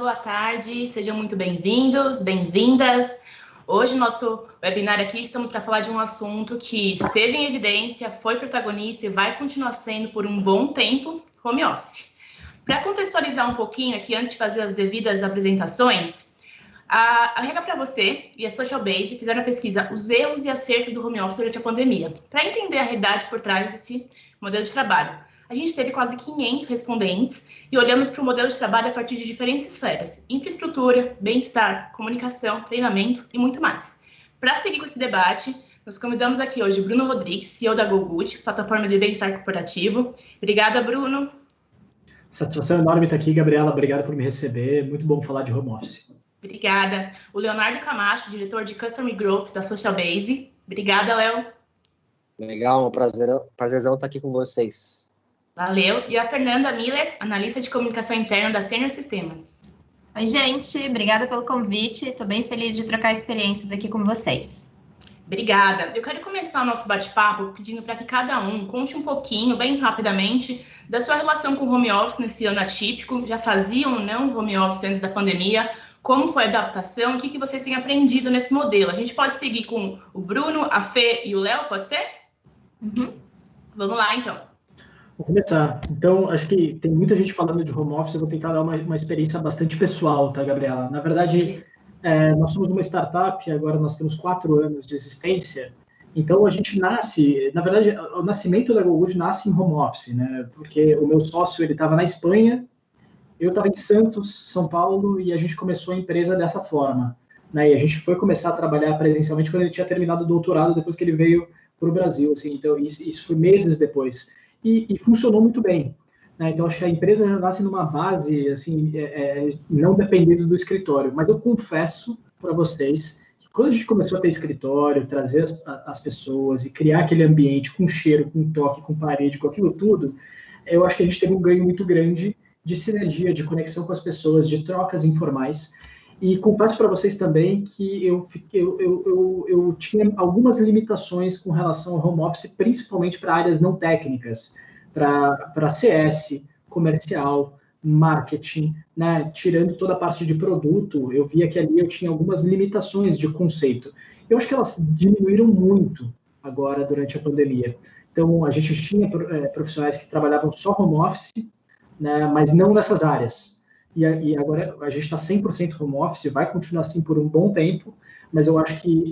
boa tarde, sejam muito bem-vindos, bem-vindas. Hoje, nosso webinar aqui, estamos para falar de um assunto que esteve em evidência, foi protagonista e vai continuar sendo por um bom tempo, home office. Para contextualizar um pouquinho aqui, antes de fazer as devidas apresentações, a Rega para você e a Social Base fizeram a pesquisa Os Erros e Acertos do Home Office durante a pandemia, para entender a realidade por trás desse modelo de trabalho. A gente teve quase 500 respondentes e olhamos para o modelo de trabalho a partir de diferentes esferas: infraestrutura, bem-estar, comunicação, treinamento e muito mais. Para seguir com esse debate, nós convidamos aqui hoje Bruno Rodrigues, CEO da GoGood, plataforma de bem-estar corporativo. Obrigada, Bruno. Satisfação enorme estar aqui, Gabriela. Obrigado por me receber. Muito bom falar de home office. Obrigada. O Leonardo Camacho, diretor de Customer Growth da Social Base. Obrigada, Léo. Legal, um prazerzão estar aqui com vocês. Valeu. E a Fernanda Miller, analista de comunicação interna da Senior Sistemas. Oi, gente. Obrigada pelo convite. Estou bem feliz de trocar experiências aqui com vocês. Obrigada. Eu quero começar o nosso bate-papo pedindo para que cada um conte um pouquinho, bem rapidamente, da sua relação com o home office nesse ano atípico. Já faziam ou não home office antes da pandemia? Como foi a adaptação? O que vocês têm aprendido nesse modelo? A gente pode seguir com o Bruno, a Fê e o Léo, pode ser? Uhum. Vamos lá, então. Vou começar. Então, acho que tem muita gente falando de home office, eu vou tentar dar uma experiência bastante pessoal, tá, Gabriela? Na verdade, nós somos uma startup, agora nós temos 4 anos de existência, então a gente nasce, na verdade, o nascimento da GoGood nasce em home office, né? Porque o meu sócio, ele estava na Espanha, eu estava em Santos, São Paulo, e a gente começou a empresa dessa forma, né? E a gente foi começar a trabalhar presencialmente quando ele tinha terminado o doutorado, depois que ele veio para o Brasil, assim, então isso foi meses depois. E funcionou muito bem, né? Então, acho que a empresa já nasce numa base, assim, não dependendo do escritório. Mas eu confesso para vocês que quando a gente começou a ter escritório, trazer as pessoas e criar aquele ambiente com cheiro, com toque, com parede, com aquilo tudo, eu acho que a gente teve um ganho muito grande de sinergia, de conexão com as pessoas, de trocas informais. E confesso para vocês também que eu tinha algumas limitações com relação ao home office, principalmente para áreas não técnicas, para CS, comercial, marketing, né? Tirando toda a parte de produto, eu via que ali eu tinha algumas limitações de conceito. Eu acho que elas diminuíram muito agora durante a pandemia. Então, a gente tinha profissionais que trabalhavam só home office, né? Mas não nessas áreas. E agora a gente está 100% home office, vai continuar assim por um bom tempo, mas eu acho que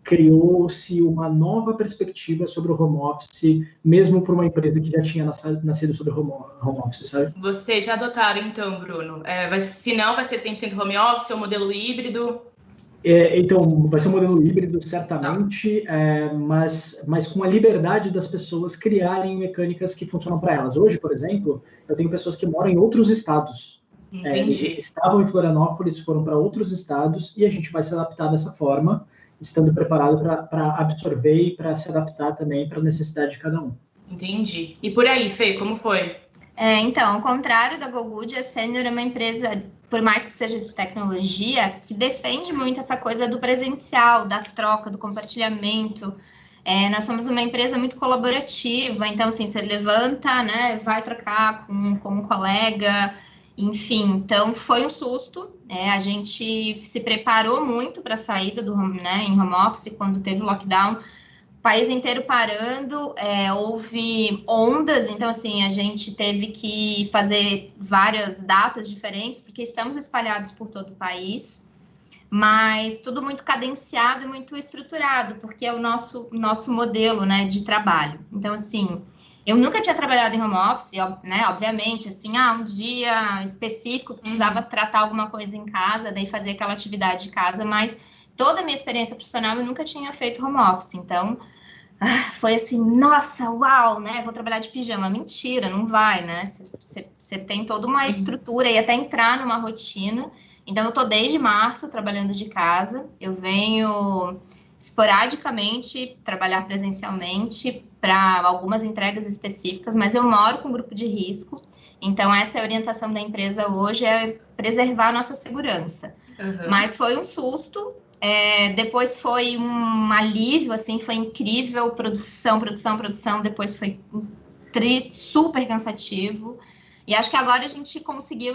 criou-se uma nova perspectiva sobre o home office, mesmo para uma empresa que já tinha nascido sobre o home office, sabe? Vocês já adotaram, então, Bruno? Se não, vai ser 100% home office ou modelo híbrido? Então, vai ser um modelo híbrido, certamente, mas com a liberdade das pessoas criarem mecânicas que funcionam para elas. Hoje, por exemplo, eu tenho pessoas que moram em outros estados. Estavam em Florianópolis, foram para outros estados e a gente vai se adaptar dessa forma, estando preparado para absorver e para se adaptar também para a necessidade de cada um. Entendi. E por aí, Fê, como foi? Então, ao contrário da GoGood, a Senior é uma empresa, por mais que seja de tecnologia, que defende muito essa coisa do presencial, da troca, do compartilhamento. Nós somos uma empresa muito colaborativa, então, assim, você levanta, né, vai trocar com um colega. Enfim, então foi um susto, a gente se preparou muito para a saída do em home office, quando teve o lockdown, o país inteiro parando, houve ondas, então assim, a gente teve que fazer várias datas diferentes, porque estamos espalhados por todo o país, mas tudo muito cadenciado e muito estruturado, porque é o nosso modelo, né, de trabalho. Então assim, eu nunca tinha trabalhado em home office, né, obviamente, assim, um dia específico, precisava tratar alguma coisa em casa, daí fazer aquela atividade de casa, mas toda a minha experiência profissional eu nunca tinha feito home office, então foi assim, nossa, uau, né, vou trabalhar de pijama. Mentira, não vai, né, você tem toda uma estrutura e até entrar numa rotina. Então eu tô desde março trabalhando de casa, eu venho esporadicamente trabalhar presencialmente para algumas entregas específicas, mas eu moro com grupo de risco, então essa é a orientação da empresa hoje, é preservar a nossa segurança. Uhum. Mas foi um susto, depois foi um alívio, assim, foi incrível, produção, depois foi super cansativo, E acho que agora a gente eu consegui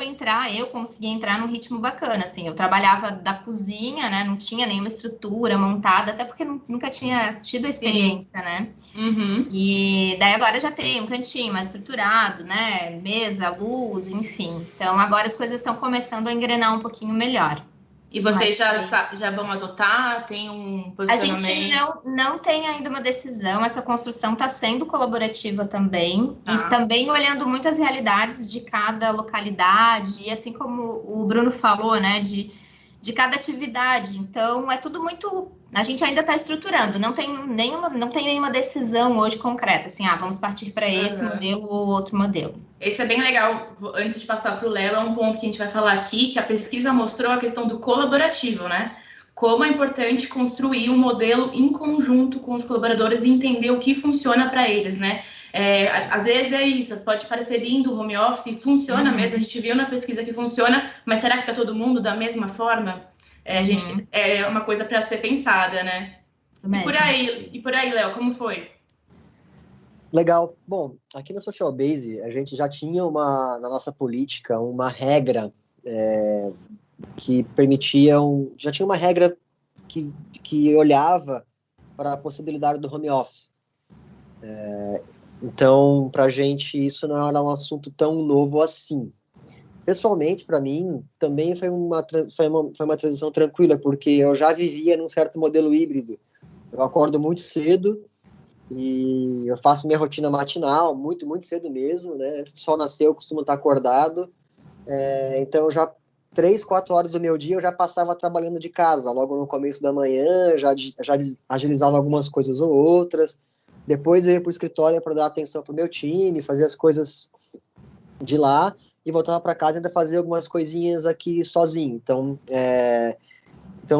entrar num ritmo bacana, assim, eu trabalhava da cozinha, né, não tinha nenhuma estrutura montada, até porque nunca tinha tido a experiência, né? Uhum. E daí agora já tem um cantinho mais estruturado, né, mesa, luz, enfim. Então agora as coisas estão começando a engrenar um pouquinho melhor. E vocês já vão adotar? Tem um posicionamento? A gente não tem ainda uma decisão, essa construção está sendo colaborativa também, e também olhando muito as realidades de cada localidade, e assim como o Bruno falou, né, de cada atividade. Então, é tudo muito... A gente ainda está estruturando, não tem nenhuma decisão hoje concreta, assim, vamos partir para esse modelo ou outro modelo. Esse é bem legal. Antes de passar para o Léo, é um ponto que a gente vai falar aqui, que a pesquisa mostrou a questão do colaborativo, né? Como é importante construir um modelo em conjunto com os colaboradores e entender o que funciona para eles, né? Às vezes é isso, pode parecer lindo o home office, funciona mesmo, a gente viu na pesquisa que funciona, mas será que para todo mundo da mesma forma? É uma coisa para ser pensada, né? E por aí, Léo, como foi? Legal. Bom, aqui na Social Base, a gente já tinha na nossa política, uma regra que permitia... já tinha uma regra que olhava para a possibilidade do home office. Então, para a gente, isso não era um assunto tão novo assim. Pessoalmente, para mim, também foi uma transição tranquila, porque eu já vivia num certo modelo híbrido. Eu acordo muito cedo, e eu faço minha rotina matinal, muito, muito cedo mesmo, né? Antes do sol nascer, eu costumo estar acordado. Então, já 3, 4 horas do meu dia, eu já passava trabalhando de casa. Logo no começo da manhã, já agilizava algumas coisas ou outras. Depois eu ia para o escritório para dar atenção para o meu time, fazer as coisas de lá, e voltava para casa e ainda fazia algumas coisinhas aqui sozinho. Então,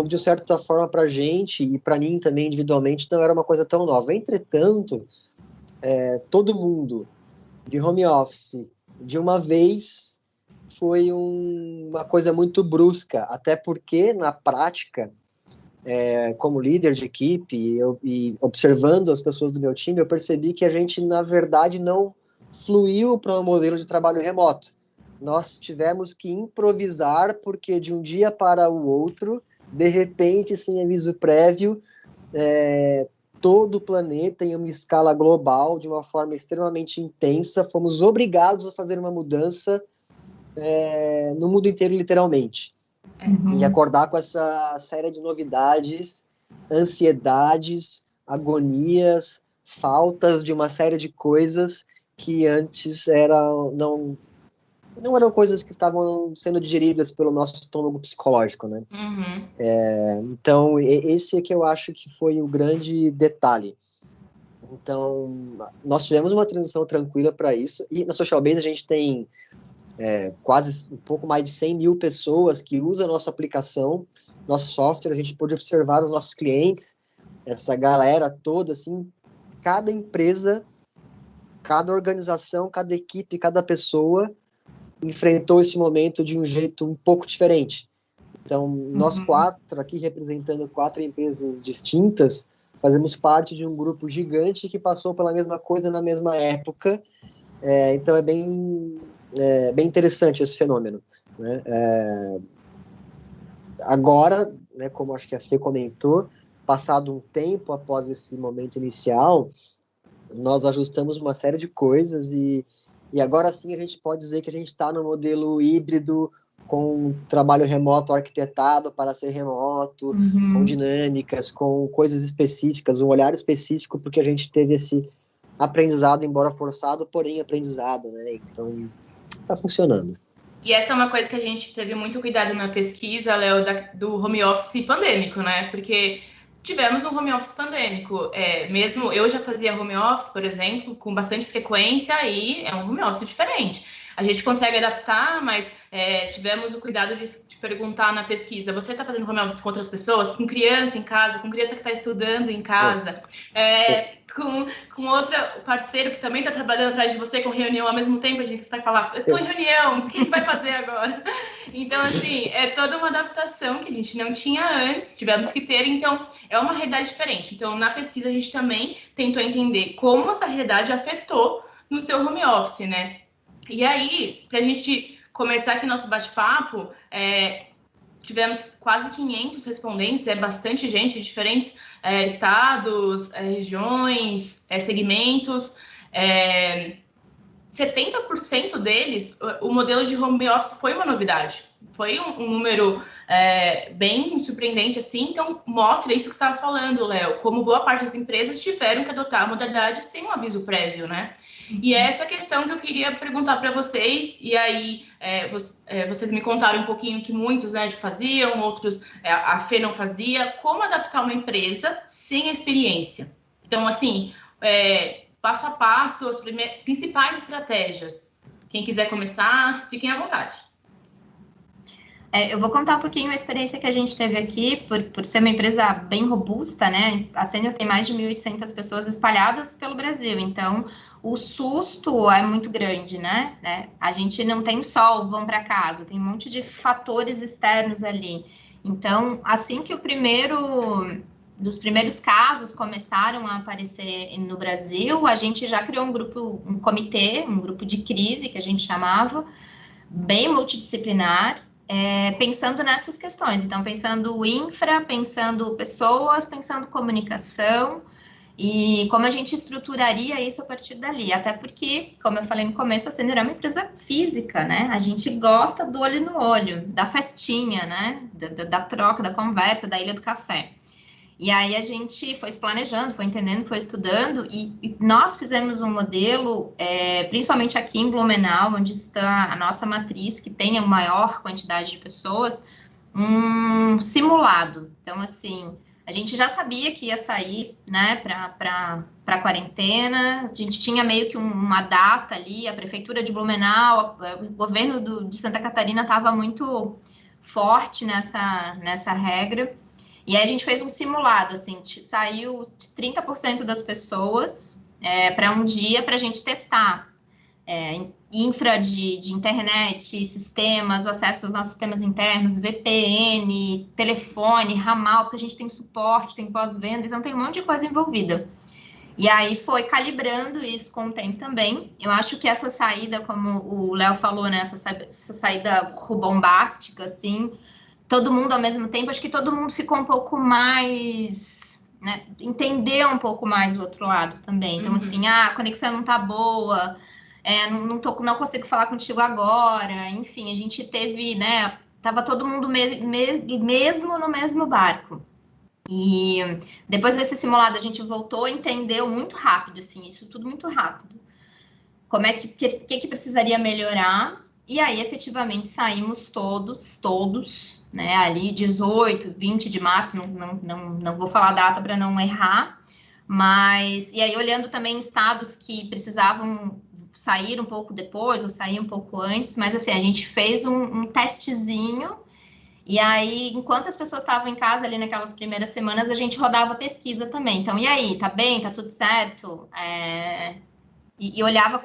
de certa forma, para a gente, e para mim também individualmente, não era uma coisa tão nova. Entretanto, todo mundo de home office, de uma vez, foi uma coisa muito brusca, até porque, na prática, como líder de equipe, e observando as pessoas do meu time, eu percebi que a gente, na verdade, não fluiu para um modelo de trabalho remoto. Nós tivemos que improvisar, porque de um dia para o outro, de repente, sem aviso prévio, todo o planeta, em uma escala global, de uma forma extremamente intensa, fomos obrigados a fazer uma mudança no mundo inteiro, literalmente. E acordar com essa série de novidades, ansiedades, agonias, faltas de uma série de coisas que antes não eram coisas que estavam sendo digeridas pelo nosso estômago psicológico, né? Então, esse é que eu acho que foi o grande detalhe. Então, nós tivemos uma transição tranquila para isso, e na Social Base a gente tem quase um pouco mais de 100 mil pessoas que usam a nossa aplicação, nosso software. A gente pôde observar os nossos clientes, essa galera toda, assim, cada empresa, cada organização, cada equipe, cada pessoa enfrentou esse momento de um jeito um pouco diferente. Então, nós 4, aqui representando 4 empresas distintas, fazemos parte de um grupo gigante que passou pela mesma coisa na mesma época. Então, é bem interessante esse fenômeno, né? Agora, né, como acho que a Fê comentou, passado um tempo após esse momento inicial, nós ajustamos uma série de coisas e agora sim a gente pode dizer que a gente está no modelo híbrido, com trabalho remoto arquitetado para ser remoto, com dinâmicas, com coisas específicas, um olhar específico, porque a gente teve esse aprendizado, embora forçado, porém aprendizado, né? Então, está funcionando. E essa é uma coisa que a gente teve muito cuidado na pesquisa, Léo, do home office pandêmico, né? Porque tivemos um home office pandêmico. Mesmo eu já fazia home office, por exemplo, com bastante frequência, e é um home office diferente. A gente consegue adaptar, mas tivemos o cuidado de perguntar na pesquisa: você está fazendo home office com outras pessoas? Com criança em casa? Com criança que está estudando em casa? Com outro parceiro que também está trabalhando atrás de você, com reunião ao mesmo tempo? A gente vai falar: eu estou em reunião, o que vai fazer agora? Então, assim, é toda uma adaptação que a gente não tinha antes, tivemos que ter. Então, é uma realidade diferente. Então, na pesquisa, a gente também tentou entender como essa realidade afetou no seu home office, né? E aí, para a gente começar aqui nosso bate-papo, tivemos quase 500 respondentes, é bastante gente de diferentes estados, regiões, segmentos. 70% deles, o modelo de home office foi uma novidade. Foi um número bem surpreendente, assim. Então, mostra isso que você estava falando, Léo, como boa parte das empresas tiveram que adotar a modalidade sem um aviso prévio, né? E é essa questão que eu queria perguntar para vocês, e aí vocês me contaram um pouquinho que muitos faziam, outros a Fê não fazia, como adaptar uma empresa sem a experiência. Então, assim, passo a passo, as principais estratégias. Quem quiser começar, fiquem à vontade. Eu vou contar um pouquinho a experiência que a gente teve aqui, por ser uma empresa bem robusta, né? A Senior tem mais de 1.800 pessoas espalhadas pelo Brasil, então o susto é muito grande, né? A gente não tem só o vão para casa, tem um monte de fatores externos ali. Então, assim que dos primeiros casos começaram a aparecer no Brasil, a gente já criou um comitê, um grupo de crise, que a gente chamava, bem multidisciplinar, pensando nessas questões. Então, pensando infra, pensando pessoas, pensando comunicação, e como a gente estruturaria isso a partir dali. Até porque, como eu falei no começo, a Senior é uma empresa física, né? A gente gosta do olho no olho, da festinha, né? Da troca, da conversa, da Ilha do Café. E aí a gente foi se planejando, foi entendendo, foi estudando, e nós fizemos um modelo, principalmente aqui em Blumenau, onde está a nossa matriz, que tem a maior quantidade de pessoas, um simulado. Então, assim, a gente já sabia que ia sair, né, para a quarentena, a gente tinha meio que uma data ali, a prefeitura de Blumenau, o governo de Santa Catarina estava muito forte nessa regra. E aí a gente fez um simulado, assim, saiu 30% das pessoas para um dia para a gente testar infra de internet, sistemas, o acesso aos nossos sistemas internos, VPN, telefone, ramal, porque a gente tem suporte, tem pós-venda, então tem um monte de coisa envolvida. E aí foi calibrando isso com o tempo também. Eu acho que essa saída, como o Léo falou, né, essa saída bombástica, assim, todo mundo ao mesmo tempo, acho que todo mundo ficou um pouco mais, né, entendeu um pouco mais o outro lado também. Então, assim, a conexão não tá boa, não consigo falar contigo agora, enfim, a gente teve, né, tava todo mundo mesmo no mesmo barco. E depois desse simulado, a gente voltou e entendeu muito rápido, assim, isso tudo muito rápido. Como que precisaria melhorar? E aí, efetivamente, saímos todos, né, ali 18, 20 de março, não vou falar a data para não errar, mas, e aí olhando também estados que precisavam sair um pouco depois, ou sair um pouco antes, mas assim, a gente fez um testezinho, e aí, enquanto as pessoas estavam em casa ali naquelas primeiras semanas, a gente rodava pesquisa também, então, e aí, tá bem, tá tudo certo? E olhava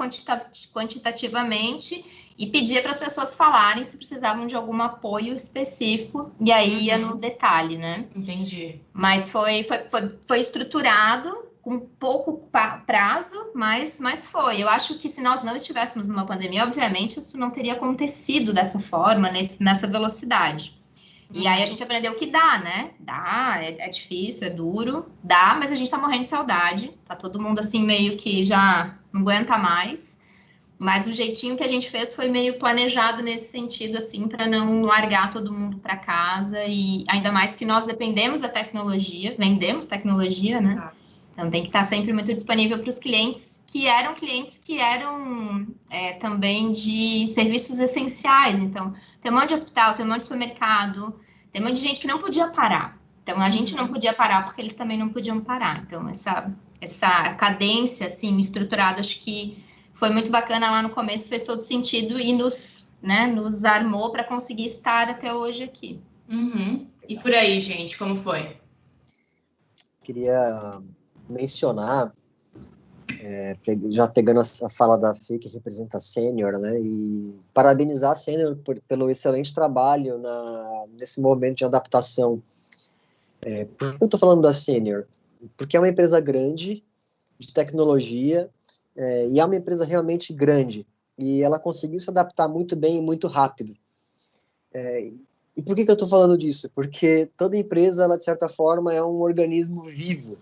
quantitativamente e pedia para as pessoas falarem se precisavam de algum apoio específico, e aí ia no detalhe, né? Entendi. Mas foi estruturado com pouco prazo, mas foi. Eu acho que se nós não estivéssemos numa pandemia, obviamente, isso não teria acontecido dessa forma, nessa velocidade. E aí a gente aprendeu que dá, né? Dá, é difícil, é duro, dá, mas a gente tá morrendo de saudade, tá todo mundo assim meio que já não aguenta mais. Mas o jeitinho que a gente fez foi meio planejado nesse sentido, assim, para não largar todo mundo para casa, e ainda mais que nós dependemos da tecnologia, vendemos tecnologia, né? Então tem que estar sempre muito disponível para os clientes que eram também de serviços essenciais. Então, tem um monte de hospital, tem um monte de supermercado, tem um monte de gente que não podia parar. Então, a gente não podia parar porque eles também não podiam parar. Então, essa cadência, assim, estruturada, acho que foi muito bacana lá no começo, fez todo sentido e nos armou para conseguir estar até hoje aqui. E por aí, gente, como foi? Queria mencionar, já pegando a fala da Fê, que representa a Senior, né, e parabenizar a Senior pelo excelente trabalho nesse momento de adaptação. Por que eu estou falando da Senior? Porque é uma empresa grande, de tecnologia, e é uma empresa realmente grande. E ela conseguiu se adaptar muito bem e muito rápido. E por que eu estou falando disso? Porque toda empresa, ela, de certa forma, é um organismo vivo.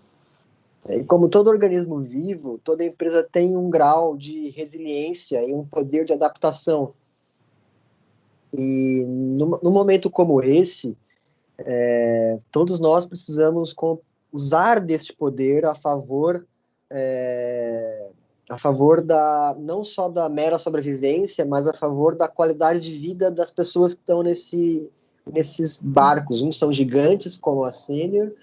E como todo organismo vivo, toda empresa tem um grau de resiliência e um poder de adaptação. E num momento como esse, todos nós precisamos usar deste poder a favor não só da mera sobrevivência, mas a favor da qualidade de vida das pessoas que estão nesses barcos. Uns são gigantes, como a Senior,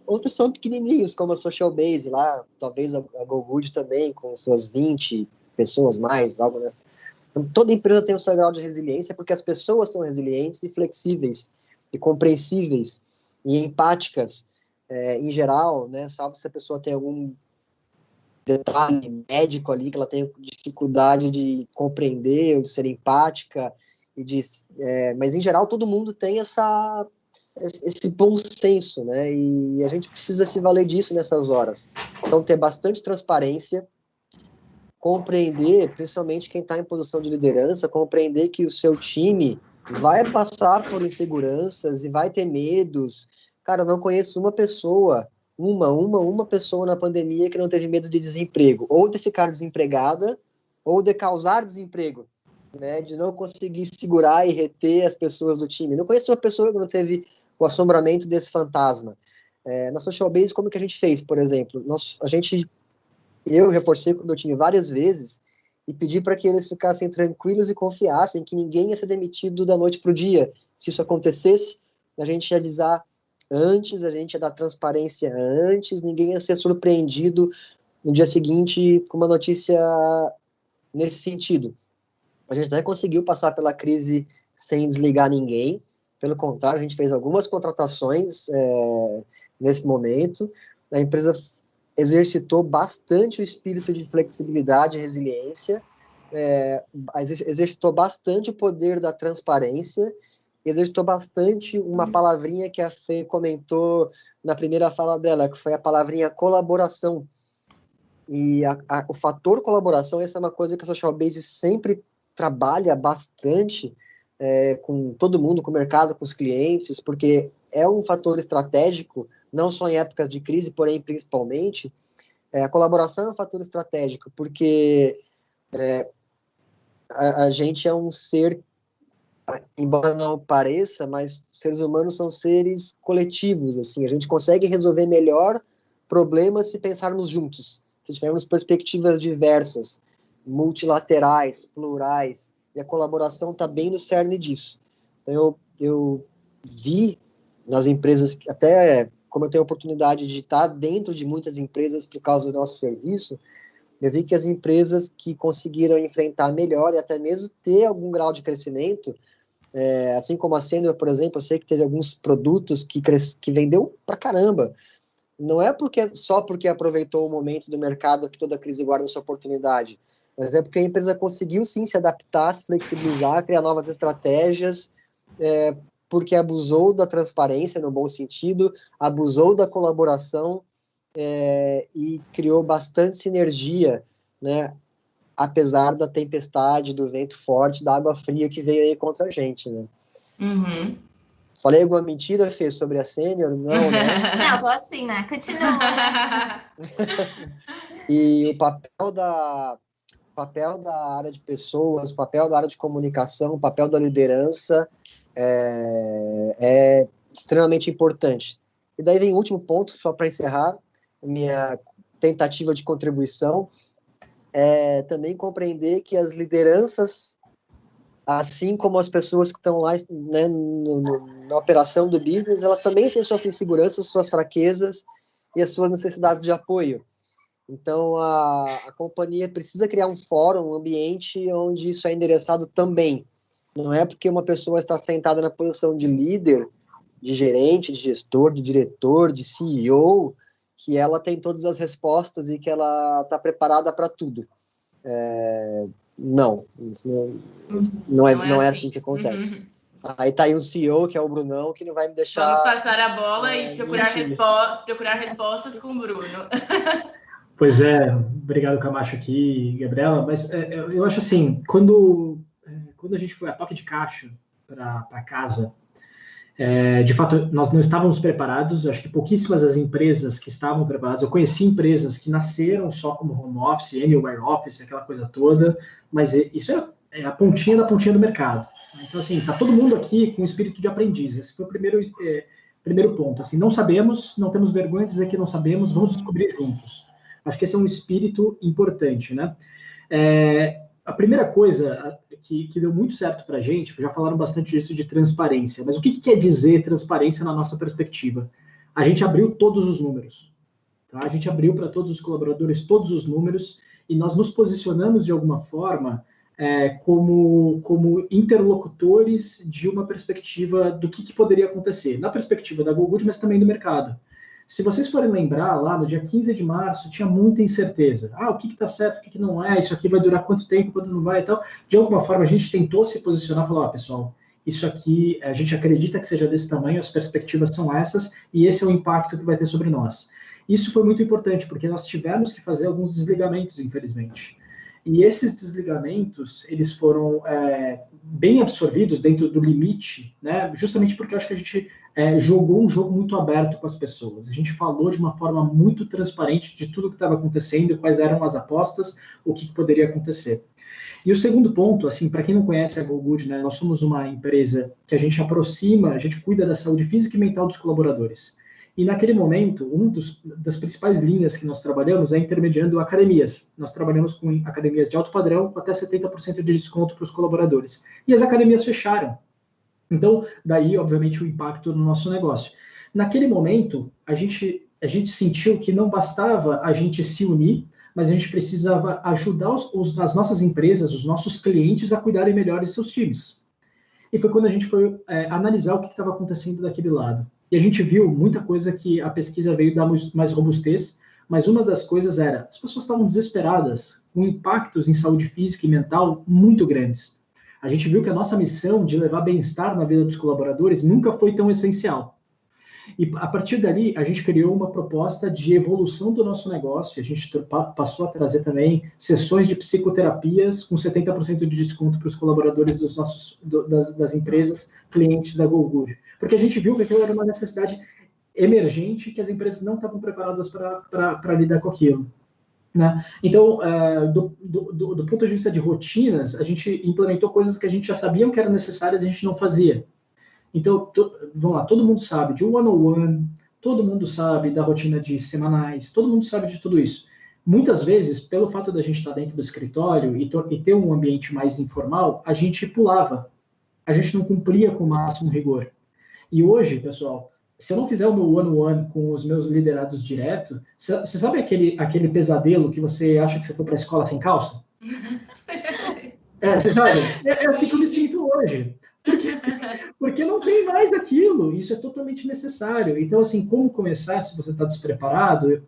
outros são pequenininhos, como a Social Base, lá, talvez a GoGood também, com suas 20 pessoas mais, algo nessa. Então, toda empresa tem o seu grau de resiliência, porque as pessoas são resilientes e flexíveis, e compreensíveis, e empáticas, em geral, né, salvo se a pessoa tem algum detalhe médico ali, que ela tem dificuldade de compreender, ou de ser empática, mas em geral todo mundo tem esse bom senso, né, e a gente precisa se valer disso nessas horas. Então, ter bastante transparência, compreender, principalmente quem está em posição de liderança, compreender que o seu time vai passar por inseguranças e vai ter medos. Cara, eu não conheço uma pessoa, uma pessoa na pandemia que não teve medo de desemprego, ou de ficar desempregada, ou de causar desemprego, né, de não conseguir segurar e reter as pessoas do time. Não conheço uma pessoa que não teve o assombramento desse fantasma. Na Social Base, como que a gente fez, por exemplo? Eu reforcei com o meu time várias vezes e pedi para que eles ficassem tranquilos e confiassem que ninguém ia ser demitido da noite para o dia. Se isso acontecesse, a gente ia avisar antes, a gente ia dar transparência antes, ninguém ia ser surpreendido no dia seguinte com uma notícia nesse sentido. A gente até conseguiu passar pela crise sem desligar ninguém, pelo contrário, a gente fez algumas contratações nesse momento, a empresa exercitou bastante o espírito de flexibilidade e resiliência, exercitou bastante o poder da transparência, exercitou bastante uma palavrinha que a Fê comentou na primeira fala dela, que foi a palavrinha colaboração. E o fator colaboração, essa é uma coisa que a Social Base sempre trabalha bastante com todo mundo, com o mercado, com os clientes, porque é um fator estratégico, não só em épocas de crise, porém principalmente. A colaboração é um fator estratégico, porque a gente é um ser, embora não pareça, mas seres humanos são seres coletivos, assim, a gente consegue resolver melhor problemas se pensarmos juntos, se tivermos perspectivas diversas, multilaterais, plurais, e a colaboração está bem no cerne disso. Então, eu vi nas empresas, até como eu tenho a oportunidade de estar dentro de muitas empresas por causa do nosso serviço, eu vi que as empresas que conseguiram enfrentar melhor e até mesmo ter algum grau de crescimento, assim como a Senior, por exemplo, eu sei que teve alguns produtos que vendeu pra caramba. Não é só porque aproveitou o momento do mercado que toda crise guarda sua oportunidade, mas é porque a empresa conseguiu sim se adaptar, se flexibilizar, criar novas estratégias, porque abusou da transparência no bom sentido, abusou da colaboração e criou bastante sinergia, né, apesar da tempestade, do vento forte, da água fria que veio aí contra a gente, né? Uhum. Falei alguma mentira, Fê, sobre a Senior? Não, né? Não, tô assim, né? Continua. E o papel da área de pessoas, o papel da área de comunicação, o papel da liderança é extremamente importante. E daí vem o último ponto, só para encerrar minha tentativa de contribuição, também compreender que as lideranças, assim como as pessoas que estão lá, né, na operação do business, elas também têm suas inseguranças, suas fraquezas e as suas necessidades de apoio. Então, a companhia precisa criar um fórum, um ambiente onde isso é endereçado também. Não é porque uma pessoa está sentada na posição de líder, de gerente, de gestor, de diretor, de CEO, que ela tem todas as respostas e que ela está preparada para tudo. Não, isso não é assim que acontece. Uhum. Aí tá aí um CEO, que é o Brunão, que não vai me deixar... Vamos passar a bola e procurar respostas com o Bruno. Pois é, obrigado, Camacho, aqui, Gabriela. Mas eu acho assim, quando a gente foi a toque de caixa para casa, de fato, nós não estávamos preparados. Acho que pouquíssimas as empresas que estavam preparadas. Eu conheci empresas que nasceram só como home office, anywhere office, aquela coisa toda, mas isso é a pontinha da pontinha do mercado. Então, assim, está todo mundo aqui com o espírito de aprendiz. Esse foi o primeiro ponto. Assim, não sabemos, não temos vergonha de dizer que não sabemos, vamos descobrir juntos. Acho que esse é um espírito importante, né? A primeira coisa que deu muito certo para a gente, já falaram bastante disso de transparência, mas o que quer dizer transparência na nossa perspectiva? A gente abriu todos os números, tá? A gente abriu para todos os colaboradores todos os números e nós nos posicionamos de alguma forma como interlocutores de uma perspectiva do que poderia acontecer, na perspectiva da GoGood, mas também do mercado. Se vocês forem lembrar, lá no dia 15 de março, tinha muita incerteza. O que está certo, o que não é, isso aqui vai durar quanto tempo, quando não vai e tal. De alguma forma, a gente tentou se posicionar e falar, pessoal, isso aqui, a gente acredita que seja desse tamanho, as perspectivas são essas, e esse é o impacto que vai ter sobre nós. Isso foi muito importante, porque nós tivemos que fazer alguns desligamentos, infelizmente. E esses desligamentos, eles foram bem absorvidos dentro do limite, né? Justamente porque eu acho que a gente jogou um jogo muito aberto com as pessoas. A gente falou de uma forma muito transparente de tudo que estava acontecendo, quais eram as apostas, o que poderia acontecer. E o segundo ponto, assim, para quem não conhece a GoGood, né, nós somos uma empresa que a gente aproxima, a gente cuida da saúde física e mental dos colaboradores. E naquele momento, das principais linhas que nós trabalhamos é intermediando academias. Nós trabalhamos com academias de alto padrão, com até 70% de desconto para os colaboradores. E as academias fecharam. Então, daí, obviamente, o impacto no nosso negócio. Naquele momento, a gente sentiu que não bastava a gente se unir, mas a gente precisava ajudar as nossas empresas, os nossos clientes a cuidarem melhor de seus times. E foi quando a gente foi analisar o que estava acontecendo daquele lado. E a gente viu muita coisa que a pesquisa veio dar mais robustez, mas uma das coisas era, as pessoas estavam desesperadas, com impactos em saúde física e mental muito grandes. A gente viu que a nossa missão de levar bem-estar na vida dos colaboradores nunca foi tão essencial. E a partir dali, a gente criou uma proposta de evolução do nosso negócio. A gente passou a trazer também sessões de psicoterapias com 70% de desconto para os colaboradores das empresas clientes da GoGood. Porque a gente viu que aquilo era uma necessidade emergente que as empresas não estavam preparadas para lidar com aquilo. Né? Então, do ponto de vista de rotinas, a gente implementou coisas que a gente já sabia que eram necessárias e a gente não fazia. Então, vamos lá, todo mundo sabe de one-on-one, todo mundo sabe da rotina de semanais, todo mundo sabe de tudo isso. Muitas vezes, pelo fato da gente estar dentro do escritório e ter um ambiente mais informal, a gente pulava, a gente não cumpria com o máximo rigor. E hoje, pessoal, se eu não fizer o meu one-on-one com os meus liderados direto, você sabe aquele pesadelo que você acha que você foi para a escola sem calça? Você sabe? É assim que eu me sinto hoje. Porque não tem mais aquilo, isso é totalmente necessário. Então, assim, como começar se você está despreparado?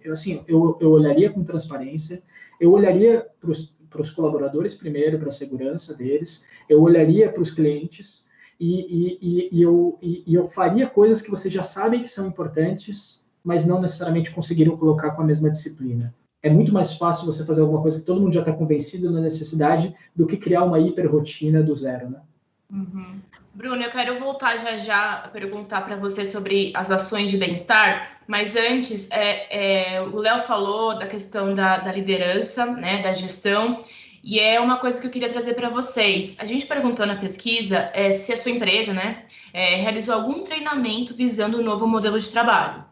Eu olharia com transparência, eu olharia para os colaboradores primeiro, para a segurança deles, eu olharia para os clientes e eu faria coisas que vocês já sabem que são importantes, mas não necessariamente conseguiram colocar com a mesma disciplina. É muito mais fácil você fazer alguma coisa que todo mundo já está convencido na necessidade do que criar uma hiperrotina do zero, né? Uhum. Bruno, eu quero voltar já a perguntar para você sobre as ações de bem-estar, mas antes, o Léo falou da questão da liderança, né, da gestão, e é uma coisa que eu queria trazer para vocês. A gente perguntou na pesquisa se a sua empresa, né, realizou algum treinamento visando o novo modelo de trabalho,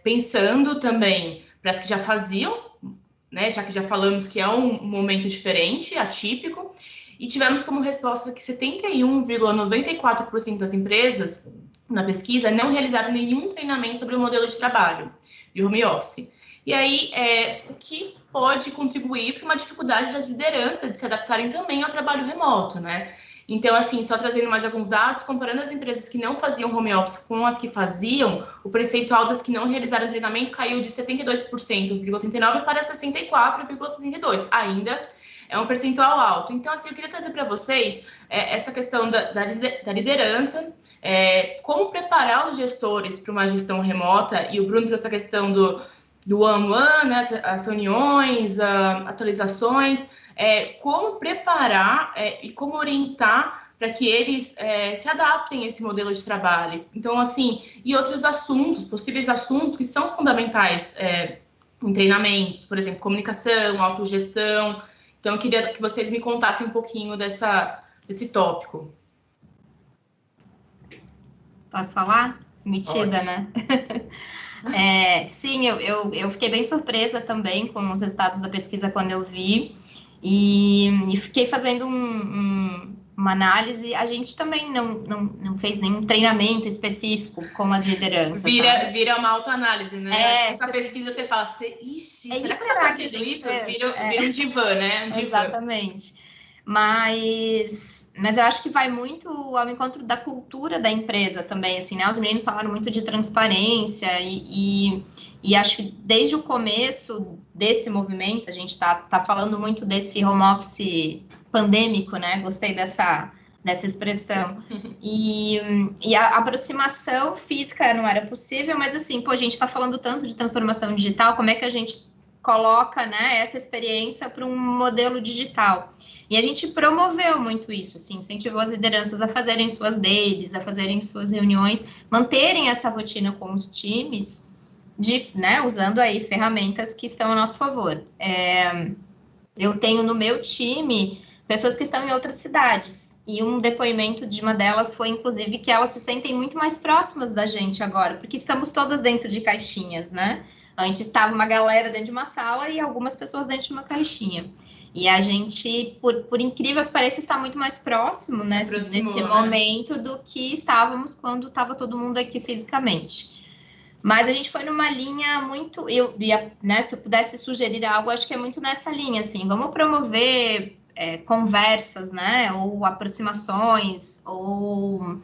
pensando também para as que já faziam, né, já que já falamos que é um momento diferente, atípico. E tivemos como resposta que 71,94% das empresas na pesquisa não realizaram nenhum treinamento sobre o modelo de trabalho de home office. E aí, o que pode contribuir para uma dificuldade das lideranças de se adaptarem também ao trabalho remoto, né? Então, assim, só trazendo mais alguns dados, comparando as empresas que não faziam home office com as que faziam, o percentual das que não realizaram treinamento caiu de 72,39% para 64,72%. Ainda é um percentual alto. Então, assim, eu queria trazer para vocês essa questão da liderança, como preparar os gestores para uma gestão remota, e o Bruno trouxe a questão do one-on-one, né, as reuniões, atualizações, como preparar e como orientar para que eles se adaptem a esse modelo de trabalho. Então, assim, e outros assuntos, possíveis assuntos que são fundamentais em treinamentos, por exemplo, comunicação, autogestão. Então, eu queria que vocês me contassem um pouquinho desse tópico. Posso falar? Metida, Pode. Né? Sim, eu fiquei bem surpresa também com os resultados da pesquisa quando eu vi, e fiquei fazendo uma análise. A gente também não fez nenhum treinamento específico com as lideranças. Vira uma autoanálise, né? Essa pesquisa você fala, ixi, será que eu tô fazendo isso? Vira um divã, né? Exatamente. Mas eu acho que vai muito ao encontro da cultura da empresa também, assim, né? Os meninos falaram muito de transparência e acho que desde o começo desse movimento, a gente tá falando muito desse home office pandêmico, né? Gostei dessa expressão. E a aproximação física não era possível, mas assim, a gente tá falando tanto de transformação digital, como é que a gente coloca, né, essa experiência para um modelo digital? E a gente promoveu muito isso, assim, incentivou as lideranças a fazerem suas dailies, a fazerem suas reuniões, manterem essa rotina com os times, né, usando aí ferramentas que estão a nosso favor. Eu tenho no meu time pessoas que estão em outras cidades, e um depoimento de uma delas foi, inclusive, que elas se sentem muito mais próximas da gente agora, porque estamos todas dentro de caixinhas, né? Antes estava uma galera dentro de uma sala e algumas pessoas dentro de uma caixinha. E a gente, por incrível que pareça, está muito mais próximo, né, nesse momento do que estávamos quando estava todo mundo aqui fisicamente. Mas a gente foi numa linha muito... né, se eu pudesse sugerir algo, acho que é muito nessa linha, assim, vamos promover conversas, né, ou aproximações, ou...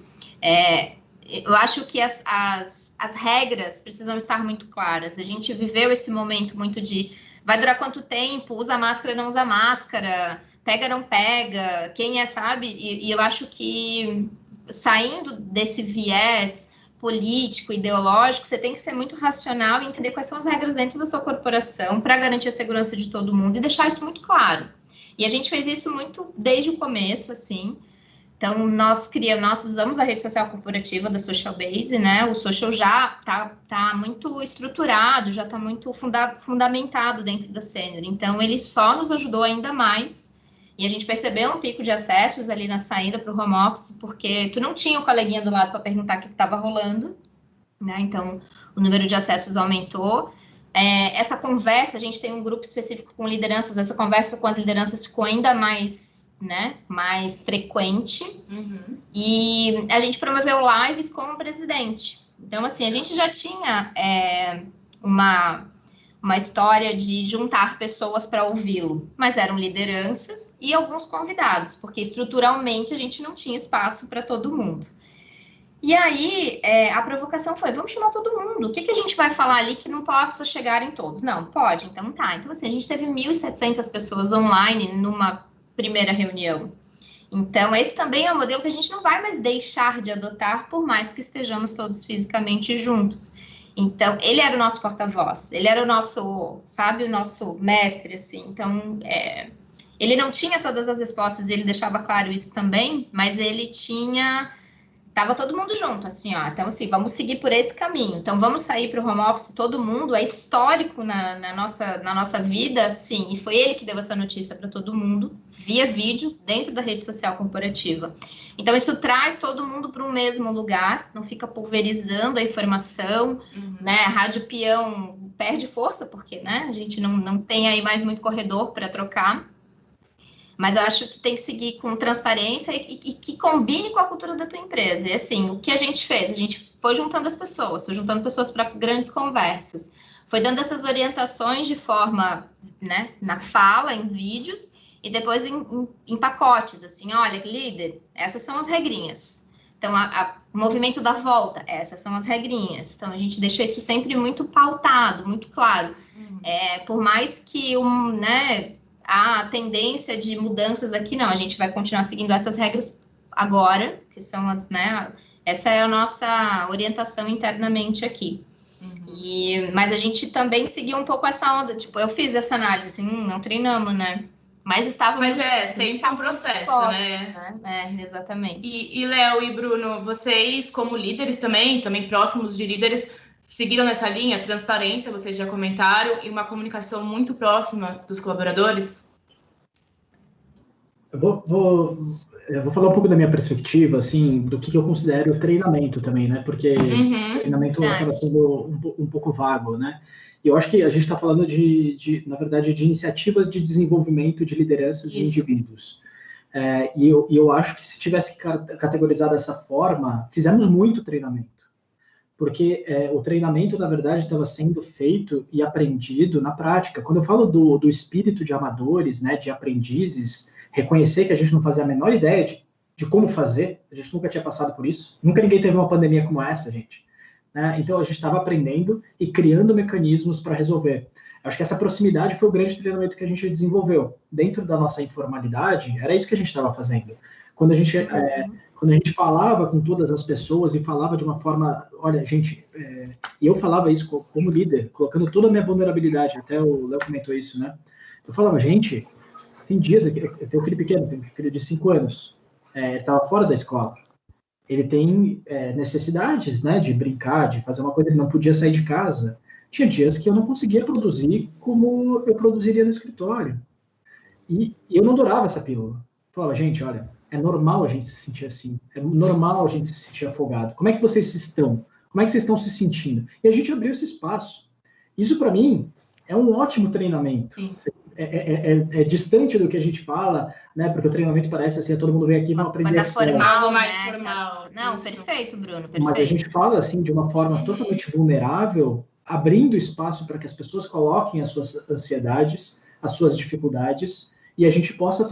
eu acho que as regras precisam estar muito claras. A gente viveu esse momento muito de vai durar quanto tempo, usa máscara, não usa máscara, pega, não pega, quem sabe? E eu acho que saindo desse viés político, ideológico, você tem que ser muito racional e entender quais são as regras dentro da sua corporação para garantir a segurança de todo mundo e deixar isso muito claro. E a gente fez isso muito desde o começo, assim. Então, nós usamos a rede social corporativa da Socialbase, né? O social já tá muito estruturado, já está muito fundamentado dentro da Senior. Então, ele só nos ajudou ainda mais. E a gente percebeu um pico de acessos ali na saída para o home office, porque tu não tinha o coleguinha do lado para perguntar o que estava rolando, né? Então, o número de acessos aumentou. Essa conversa, a gente tem um grupo específico com lideranças, essa conversa com as lideranças ficou ainda mais, né, mais frequente. E a gente promoveu lives com o presidente. Então, assim, a gente já tinha uma história de juntar pessoas para ouvi-lo, mas eram lideranças e alguns convidados, porque estruturalmente a gente não tinha espaço para todo mundo. E aí, a provocação foi, vamos chamar todo mundo. O que a gente vai falar ali que não possa chegar em todos? Não, pode, então tá. Então, assim, a gente teve 1.700 pessoas online numa primeira reunião. Então, esse também é um modelo que a gente não vai mais deixar de adotar, por mais que estejamos todos fisicamente juntos. Então, ele era o nosso porta-voz, ele era o nosso, sabe, o nosso mestre, assim. Então, ele não tinha todas as respostas, ele deixava claro isso também, mas ele tinha... Tava todo mundo junto, assim, ó. Então, assim, vamos seguir por esse caminho. Então, vamos sair para o home office, todo mundo. É histórico na nossa vida, sim. E foi ele que deu essa notícia para todo mundo, via vídeo, dentro da rede social corporativa. Então, isso traz todo mundo para um mesmo lugar, não fica pulverizando a informação, né? A Rádio Peão perde força, porque, né, a gente não tem aí mais muito corredor para trocar. Mas eu acho que tem que seguir com transparência e que combine com a cultura da tua empresa. E assim, o que a gente fez? A gente foi juntando as pessoas, foi juntando pessoas para grandes conversas, foi dando essas orientações de forma, né, na fala, em vídeos, e depois em pacotes, assim, olha, líder, essas são as regrinhas. Então, o movimento da volta, essas são as regrinhas. Então, a gente deixa isso sempre muito pautado, muito claro. Por mais que né, a tendência de mudanças aqui, não, a gente vai continuar seguindo essas regras agora, que são as, né, essa é a nossa orientação internamente aqui. Mas a gente também seguiu um pouco essa onda, tipo, eu fiz essa análise, assim, não treinamos, né? Mas estávamos... Mas sempre um processo, né? Exatamente. E Léo e Bruno, vocês como líderes também próximos de líderes, seguiram nessa linha, transparência, vocês já comentaram, e uma comunicação muito próxima dos colaboradores? Eu vou falar um pouco da minha perspectiva, assim, do que eu considero treinamento também, né? Porque treinamento acaba sendo um pouco vago, né? E eu acho que a gente está falando na verdade, de iniciativas de desenvolvimento de lideranças de indivíduos. E eu acho que se tivesse categorizado dessa forma, fizemos muito treinamento. Porque o treinamento, na verdade, estava sendo feito e aprendido na prática. Quando eu falo do espírito de amadores, né, de aprendizes, reconhecer que a gente não fazia a menor ideia de como fazer, a gente nunca tinha passado por isso, nunca ninguém teve uma pandemia como essa, gente. Né? Então, a gente estava aprendendo e criando mecanismos para resolver. Acho que essa proximidade foi o grande treinamento que a gente desenvolveu. Dentro da nossa informalidade, era isso que a gente estava fazendo. Quando a gente falava com todas as pessoas e falava de uma forma, olha, gente, e eu falava isso como líder, colocando toda a minha vulnerabilidade, até o Léo comentou isso, né? Eu falava, gente, tem dias, eu tenho um filho pequeno, tenho um filho de 5 anos, ele estava fora da escola, ele tem necessidades, né, de brincar, de fazer uma coisa, ele não podia sair de casa. Tinha dias que eu não conseguia produzir como eu produziria no escritório. E eu não adorava essa pílula. Eu falava, gente, olha, é normal a gente se sentir assim, é normal a gente se sentir afogado. Como é que vocês estão? Como é que vocês estão se sentindo? E a gente abriu esse espaço. Isso, para mim, é um ótimo treinamento. É distante do que a gente fala, né? Porque o treinamento parece assim, todo mundo vem aqui e vai aprender. Coisa formal, mais né? formal. Não, isso. Perfeito, Bruno, perfeito. Mas a gente fala assim de uma forma totalmente vulnerável, abrindo espaço para que as pessoas coloquem as suas ansiedades, as suas dificuldades, e a gente possa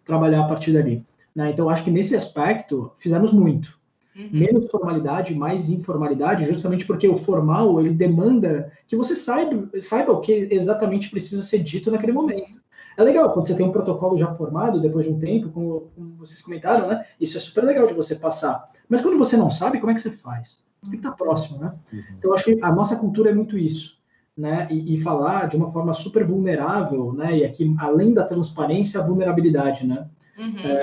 trabalhar a partir dali. Né? Então, acho que nesse aspecto, fizemos muito. Menos formalidade, mais informalidade, justamente porque o formal, ele demanda que você saiba o que exatamente precisa ser dito naquele momento. É legal, quando você tem um protocolo já formado, depois de um tempo, como vocês comentaram, né? Isso é super legal de você passar. Mas quando você não sabe, como é que você faz? Você tem que estar próximo, né? Então, acho que a nossa cultura é muito isso. Né, e falar de uma forma super vulnerável, né, e aqui, além da transparência, a vulnerabilidade, né?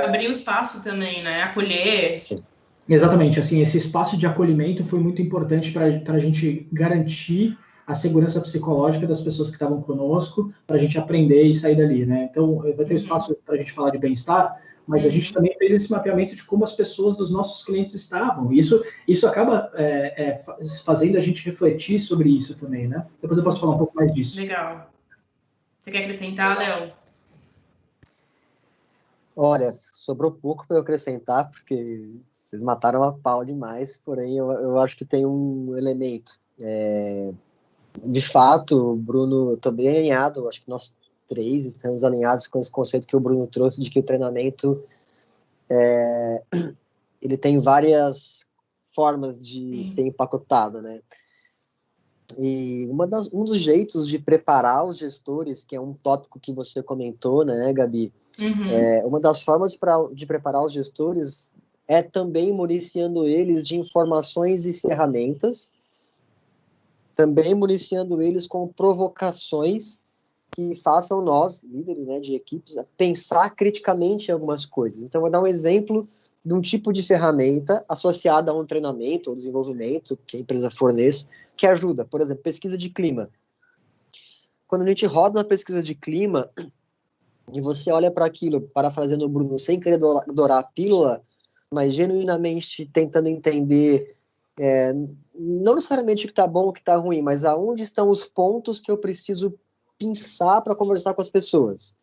Abrir o espaço também, né, acolher. Sim. Exatamente, assim, esse espaço de acolhimento foi muito importante para a gente garantir a segurança psicológica das pessoas que estavam conosco, para a gente aprender e sair dali, né? Então, vai ter espaço para a gente falar de bem-estar, mas a gente também fez esse mapeamento de como as pessoas dos nossos clientes estavam. Isso acaba fazendo a gente refletir sobre isso também, né? Depois eu posso falar um pouco mais disso. Legal. Você quer acrescentar, Léo? Olha, sobrou pouco para eu acrescentar, porque vocês mataram a pau demais, porém eu acho que tem um elemento. De fato, Bruno, estou bem alinhado, acho que nós 3 estamos alinhados com esse conceito que o Bruno trouxe de que o treinamento ele tem várias formas de ser empacotado, né? E um dos jeitos de preparar os gestores, que é um tópico que você comentou, né, Gabi? Uma das formas de preparar os gestores é também municiando eles de informações e ferramentas, também municiando eles com provocações que façam nós, líderes, né, de equipes, a pensar criticamente em algumas coisas. Então, vou dar um exemplo de um tipo de ferramenta associada a um treinamento ou desenvolvimento que a empresa fornece, que ajuda. Por exemplo, pesquisa de clima. Quando a gente roda uma pesquisa de clima e você olha para aquilo, parafraseando o Bruno, sem querer dourar a pílula, mas genuinamente tentando entender não necessariamente o que está bom ou o que está ruim, mas aonde estão os pontos que eu preciso pensar para conversar com as pessoas.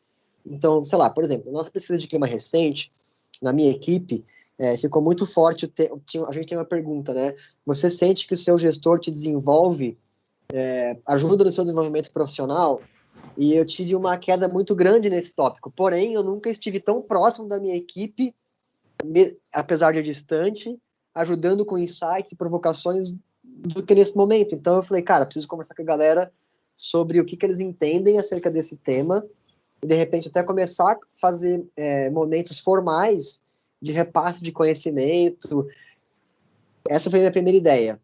Então, sei lá, por exemplo, nossa pesquisa de clima recente, na minha equipe, ficou muito forte, a gente tem uma pergunta, né? Você sente que o seu gestor te desenvolve, ajuda no seu desenvolvimento profissional? E eu tive uma queda muito grande nesse tópico, porém, eu nunca estive tão próximo da minha equipe, apesar de distante, ajudando com insights e provocações do que nesse momento. Então eu falei, cara, preciso conversar com a galera sobre o que eles entendem acerca desse tema e de repente até começar a fazer momentos formais de repasse de conhecimento. Essa foi a minha primeira ideia.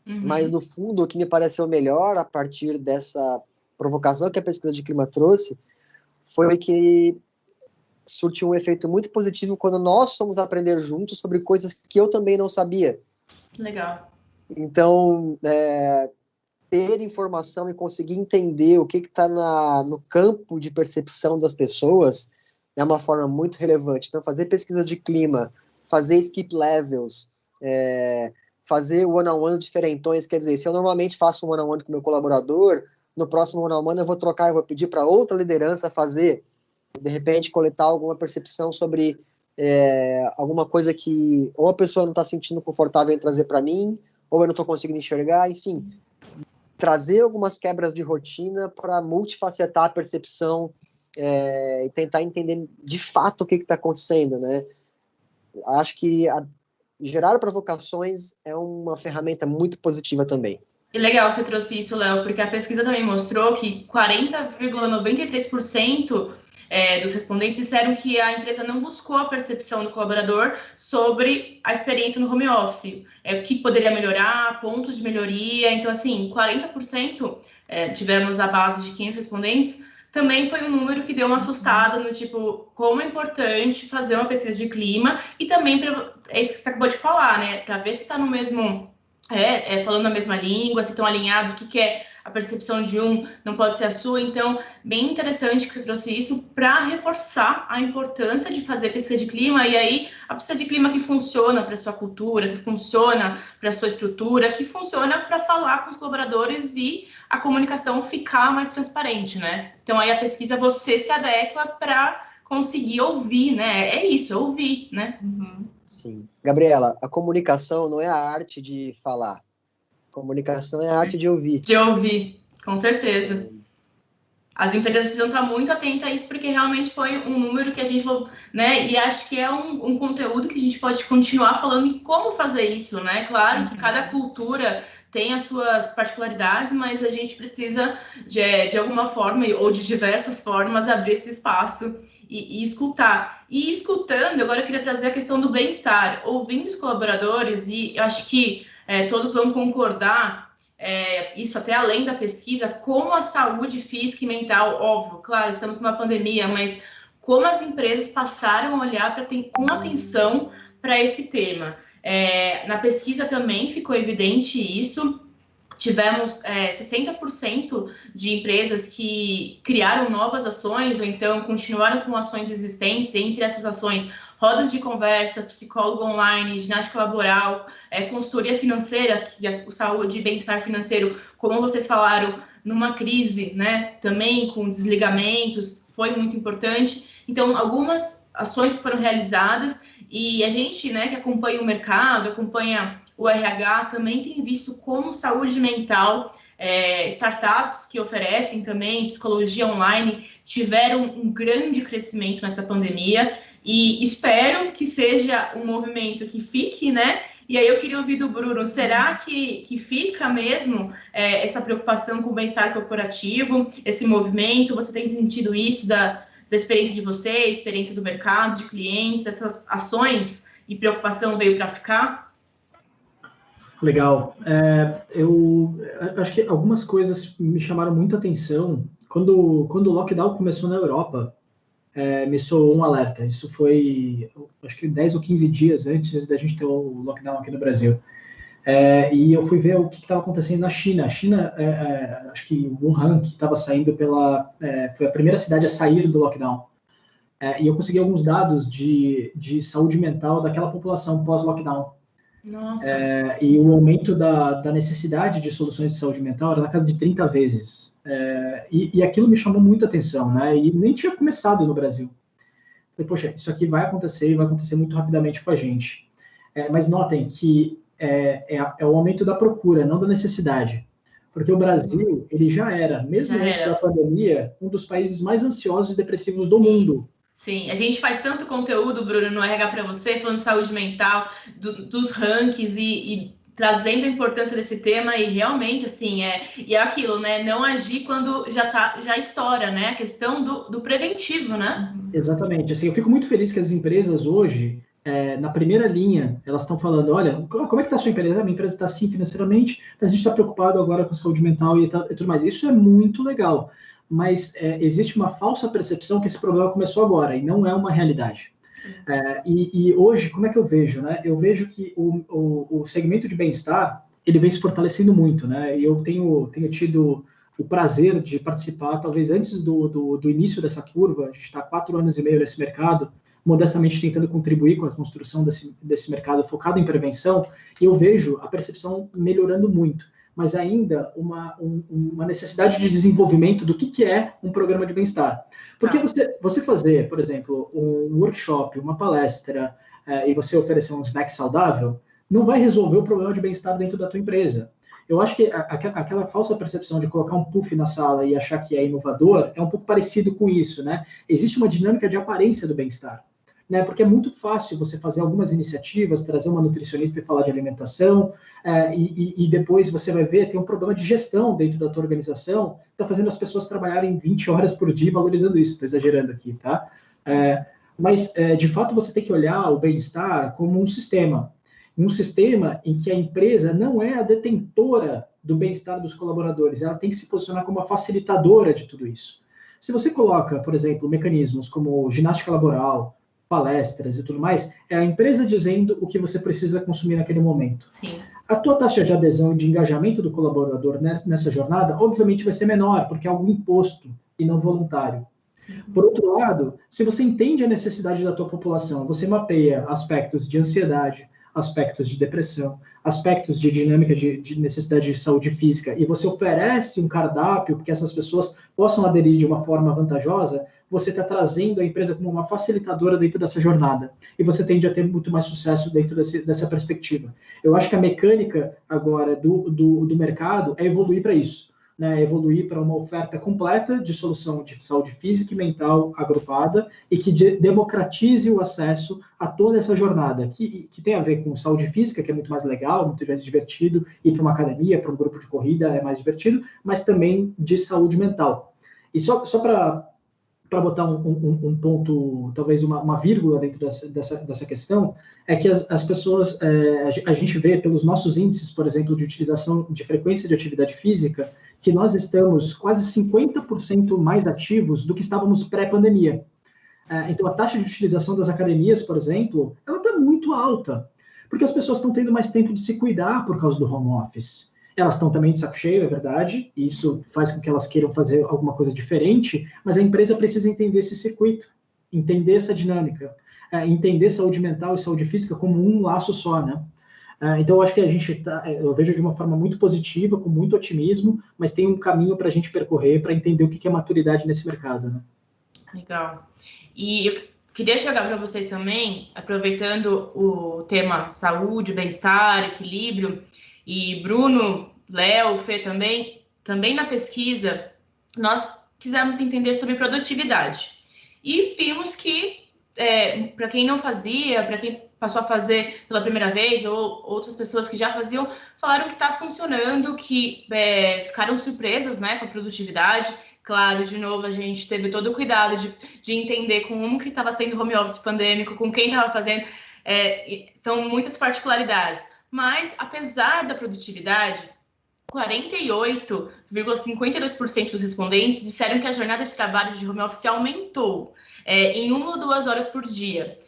Mas, no fundo, o que me pareceu melhor a partir dessa provocação que a pesquisa de clima trouxe foi que surtiu um efeito muito positivo quando nós fomos aprender juntos sobre coisas que eu também não sabia. Legal. Então, ter informação e conseguir entender o que está no campo de percepção das pessoas é uma forma muito relevante. Então, fazer pesquisas de clima, fazer skip levels, fazer one-on-one diferentões, quer dizer, se eu normalmente faço um one-on-one com o meu colaborador, no próximo one-on-one eu vou trocar, eu vou pedir para outra liderança fazer, de repente coletar alguma percepção sobre alguma coisa que ou a pessoa não está se sentindo confortável em trazer para mim, ou eu não estou conseguindo enxergar, enfim, trazer algumas quebras de rotina para multifacetar a percepção e tentar entender de fato o que está acontecendo, né? Acho que gerar provocações é uma ferramenta muito positiva também. E legal que você trouxe isso, Léo, porque a pesquisa também mostrou que 40,93% dos respondentes disseram que a empresa não buscou a percepção do colaborador sobre a experiência no home office, o que poderia melhorar, pontos de melhoria. Então, assim, 40% tivemos a base de 500 respondentes, também foi um número que deu uma assustada no tipo, como é importante fazer uma pesquisa de clima e também, é isso que você acabou de falar, né, para ver se está no mesmo... falando a mesma língua, se estão alinhados, o que é a percepção de um, não pode ser a sua. Então, bem interessante que você trouxe isso para reforçar a importância de fazer pesquisa de clima, e aí a pesquisa de clima que funciona para a sua cultura, que funciona para a sua estrutura, que funciona para falar com os colaboradores e a comunicação ficar mais transparente, né? Então, aí a pesquisa você se adequa para conseguir ouvir, né? É isso, é ouvir, né? Sim. Gabriela, a comunicação não é a arte de falar. A comunicação é a arte de ouvir. De ouvir, com certeza. As empresas precisam estar muito atentas a isso, porque realmente foi um número que a gente, né? E acho que é um conteúdo que a gente pode continuar falando em como fazer isso, né? Claro que cada cultura tem as suas particularidades, mas a gente precisa, de alguma forma, ou de diversas formas, abrir esse espaço e escutar. E escutando, agora eu queria trazer a questão do bem-estar, ouvindo os colaboradores, e eu acho que todos vão concordar, isso até além da pesquisa, como a saúde física e mental, óbvio, claro, estamos numa pandemia, mas como as empresas passaram a olhar com atenção para esse tema. Na pesquisa também ficou evidente isso. Tivemos 60% de empresas que criaram novas ações ou então continuaram com ações existentes. Entre essas ações, rodas de conversa, psicólogo online, ginástica laboral, consultoria financeira, que o saúde e bem-estar financeiro, como vocês falaram, numa crise, né, também com desligamentos, foi muito importante. Então, algumas ações que foram realizadas e a gente, né, que acompanha o mercado, acompanha o RH, também tem visto como saúde mental, startups que oferecem também psicologia online, tiveram um grande crescimento nessa pandemia e espero que seja um movimento que fique, né? E aí eu queria ouvir do Bruno, será que fica mesmo essa preocupação com o bem-estar corporativo, esse movimento? Você tem sentido isso da experiência de vocês, experiência do mercado, de clientes, essas ações e preocupação veio para ficar? Legal. Eu acho que algumas coisas me chamaram muita atenção. Quando o lockdown começou na Europa, me soou um alerta. Isso foi, acho que 10 ou 15 dias antes da gente ter o lockdown aqui no Brasil. E eu fui ver o que estava acontecendo na China. A China, acho que Wuhan, que estava saindo foi a primeira cidade a sair do lockdown. E eu consegui alguns dados de saúde mental daquela população pós-lockdown. Nossa. E o aumento da necessidade de soluções de saúde mental era na casa de 30 vezes. E aquilo me chamou muita atenção, né? E nem tinha começado no Brasil. Falei, poxa, isso aqui vai acontecer e vai acontecer muito rapidamente com a gente. Mas notem que é o aumento da procura, não da necessidade. Porque o Brasil, ele já era, mesmo antes da pandemia, um dos países mais ansiosos e depressivos do mundo. Sim, a gente faz tanto conteúdo, Bruno, no RH para você, falando de saúde mental, dos rankings e trazendo a importância desse tema e realmente, assim, e é aquilo, né? Não agir quando já estoura, né? A questão do preventivo, né? Exatamente. Assim, eu fico muito feliz que as empresas hoje na primeira linha, elas estão falando, olha, como é que está a sua empresa? A minha empresa está assim financeiramente, mas a gente está preocupado agora com a saúde mental e tudo mais. Isso é muito legal, mas existe uma falsa percepção que esse problema começou agora, e não é uma realidade. E hoje, como é que eu vejo, né? Eu vejo que o segmento de bem-estar, ele vem se fortalecendo muito, né? E eu tenho tido o prazer de participar, talvez antes do início dessa curva, a gente está há 4 anos e meio nesse mercado, modestamente tentando contribuir com a construção desse mercado focado em prevenção, e eu vejo a percepção melhorando muito, mas ainda uma necessidade de desenvolvimento do que é um programa de bem-estar. Porque você fazer, por exemplo, um workshop, uma palestra, e você oferecer um snack saudável, não vai resolver o problema de bem-estar dentro da tua empresa. Eu acho que aquela falsa percepção de colocar um puff na sala e achar que é inovador é um pouco parecido com isso, né? Existe uma dinâmica de aparência do bem-estar, né? Porque é muito fácil você fazer algumas iniciativas, trazer uma nutricionista e falar de alimentação, e depois você vai ver, tem um problema de gestão dentro da tua organização, está fazendo as pessoas trabalharem 20 horas por dia valorizando isso, estou exagerando aqui, tá? Mas, de fato, você tem que olhar o bem-estar como um sistema em que a empresa não é a detentora do bem-estar dos colaboradores, ela tem que se posicionar como a facilitadora de tudo isso. Se você coloca, por exemplo, mecanismos como ginástica laboral, palestras e tudo mais, é a empresa dizendo o que você precisa consumir naquele momento. Sim. A tua taxa de adesão e de engajamento do colaborador nessa jornada, obviamente, vai ser menor, porque é algo imposto e não voluntário. Sim. Por outro lado, se você entende a necessidade da tua população, você mapeia aspectos de ansiedade, aspectos de depressão, aspectos de dinâmica de necessidade de saúde física, e você oferece um cardápio porque essas pessoas possam aderir de uma forma vantajosa, você está trazendo a empresa como uma facilitadora dentro dessa jornada. E você tende a ter muito mais sucesso dentro dessa perspectiva. Eu acho que a mecânica agora do mercado é evoluir para isso, né? Evoluir para uma oferta completa de solução de saúde física e mental agrupada e que democratize o acesso a toda essa jornada, que tem a ver com saúde física, que é muito mais legal, muito mais divertido, ir para uma academia, para um grupo de corrida é mais divertido, mas também de saúde mental. E só para botar um ponto, talvez uma vírgula dentro dessa questão, é que as pessoas, a gente vê pelos nossos índices, por exemplo, de utilização de frequência de atividade física, que nós estamos quase 50% mais ativos do que estávamos pré-pandemia. Então, a taxa de utilização das academias, por exemplo, ela está muito alta, porque as pessoas estão tendo mais tempo de se cuidar por causa do home office. Elas estão também de saco cheio, é verdade, e isso faz com que elas queiram fazer alguma coisa diferente, mas a empresa precisa entender esse circuito, entender essa dinâmica, entender saúde mental e saúde física como um laço só, né? Então, eu acho que eu vejo de uma forma muito positiva, com muito otimismo, mas tem um caminho para a gente percorrer para entender o que é maturidade nesse mercado, né? Legal. E eu queria chegar para vocês também, aproveitando o tema saúde, bem-estar, equilíbrio, e Bruno, Léo, Fê também na pesquisa, nós quisemos entender sobre produtividade. E vimos que, para quem não fazia, para quem passou a fazer pela primeira vez, ou outras pessoas que já faziam, falaram que está funcionando, que ficaram surpresas, né, com a produtividade. Claro, de novo, a gente teve todo o cuidado de entender como que estava sendo o home office pandêmico, com quem estava fazendo, são muitas particularidades. Mas, apesar da produtividade, 48,52% dos respondentes disseram que a jornada de trabalho de home office aumentou em 1 ou 2 horas por dia.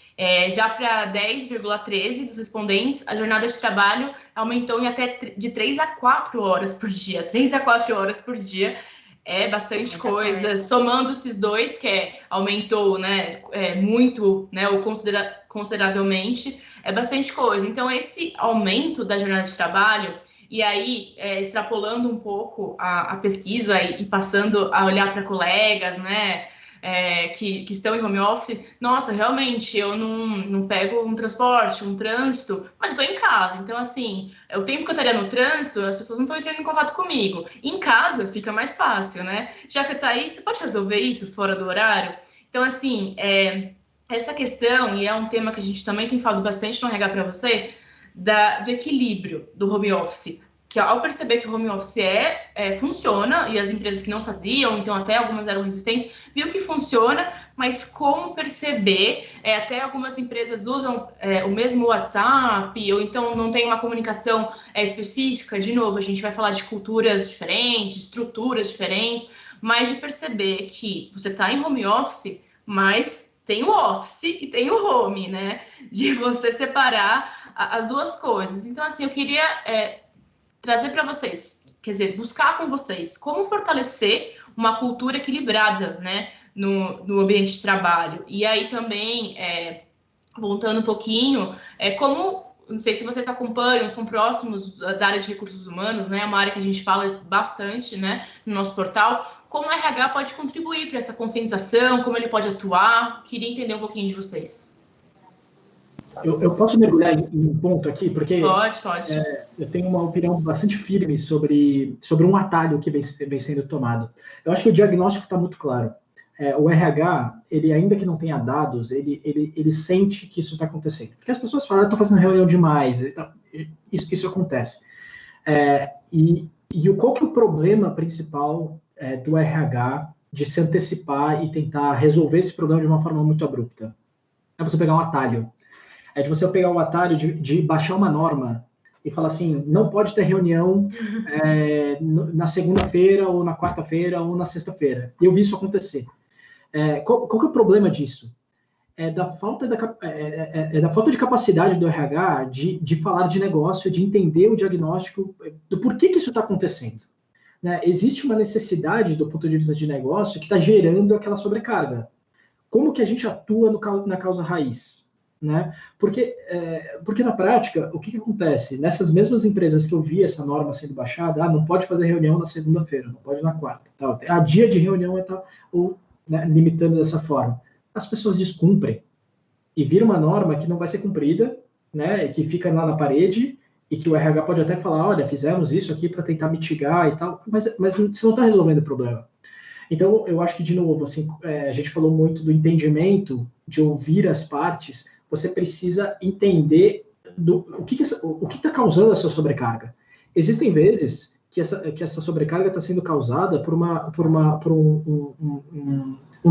Já para 10,13% dos respondentes, a jornada de trabalho aumentou em até de 3 a 4 horas por dia. 3 a 4 horas por dia é bastante coisa. Somando esses dois, que aumentou, né, muito, né, ou consideravelmente, é bastante coisa. Então, esse aumento da jornada de trabalho, e aí, extrapolando um pouco a pesquisa e passando a olhar para colegas, né, que estão em home office, nossa, realmente, eu não pego um transporte, um trânsito, mas eu estou em casa. Então, assim, o tempo que eu estaria no trânsito, as pessoas não estão entrando em contato comigo. Em casa, fica mais fácil, né? Já que você está aí, você pode resolver isso fora do horário? Então, assim, essa questão, e é um tema que a gente também tem falado bastante no RH para você, do equilíbrio do home office, que ao perceber que o home office funciona, e as empresas que não faziam, então até algumas eram resistentes, viu que funciona, mas como perceber, até algumas empresas usam o mesmo WhatsApp, ou então não tem uma comunicação específica. De novo, a gente vai falar de culturas diferentes, estruturas diferentes, mas de perceber que você está em home office, mas tem o office e tem o home, né? De você separar as duas coisas. Então, assim, eu queria trazer para vocês, quer dizer, buscar com vocês como fortalecer uma cultura equilibrada, né? No ambiente de trabalho. E aí também, voltando um pouquinho, como, não sei se vocês acompanham, são próximos da área de recursos humanos, né? É uma área que a gente fala bastante, né? No nosso portal. Como o RH pode contribuir para essa conscientização, como ele pode atuar? Queria entender um pouquinho de vocês. Eu posso mergulhar em um ponto aqui, porque Pode. Eu tenho uma opinião bastante firme sobre um atalho que vem sendo tomado. Eu acho que o diagnóstico está muito claro. O RH, ele ainda que não tenha dados, ele sente que isso está acontecendo. Porque as pessoas falam, estou fazendo reunião demais, isso acontece. Qual que é o problema principal do RH de se antecipar e tentar resolver esse problema de uma forma muito abrupta? É você pegar um atalho. É de você pegar um atalho de baixar uma norma e falar assim, não pode ter reunião na segunda-feira, ou na quarta-feira, ou na sexta-feira. E eu vi isso acontecer. Qual que é o problema disso? É da falta de capacidade do RH de falar de negócio, de entender o diagnóstico do porquê que isso está acontecendo. Né? Existe uma necessidade do ponto de vista de negócio que está gerando aquela sobrecarga. Como que a gente atua na causa raiz? Né? Porque na prática, o que acontece? Nessas mesmas empresas que eu vi essa norma sendo baixada, não pode fazer reunião na segunda-feira, não pode na quarta. Tal. A dia de reunião né, limitando dessa forma. As pessoas descumprem e vira uma norma que não vai ser cumprida, né, que fica lá na parede e que o RH pode até falar, olha, fizemos isso aqui para tentar mitigar e tal, mas você não está resolvendo o problema. Então, eu acho que, de novo, assim, a gente falou muito do entendimento, de ouvir as partes, você precisa entender o que está causando essa sobrecarga. Existem vezes que essa sobrecarga está sendo causada por uma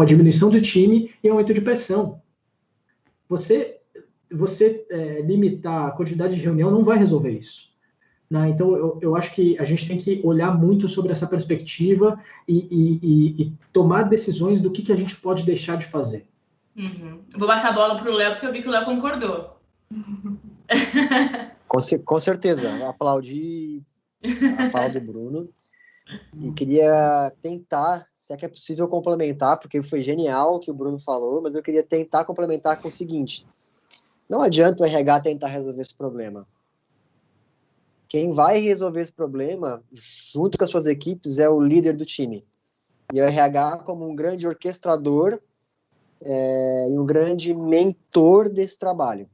diminuição do time e aumento de pressão. Você limitar a quantidade de reunião não vai resolver isso. Né? Então, eu acho que a gente tem que olhar muito sobre essa perspectiva e tomar decisões do que a gente pode deixar de fazer. Uhum. Vou passar a bola para o Léo, porque eu vi que o Léo concordou. Com certeza, aplaudi a fala do Bruno. Eu queria tentar, se é que é possível, complementar, porque foi genial o que o Bruno falou, mas eu queria tentar complementar com o seguinte: não adianta o RH tentar resolver esse problema. Quem vai resolver esse problema, junto com as suas equipes, é o líder do time. E o RH como um grande orquestrador e um grande mentor desse trabalho.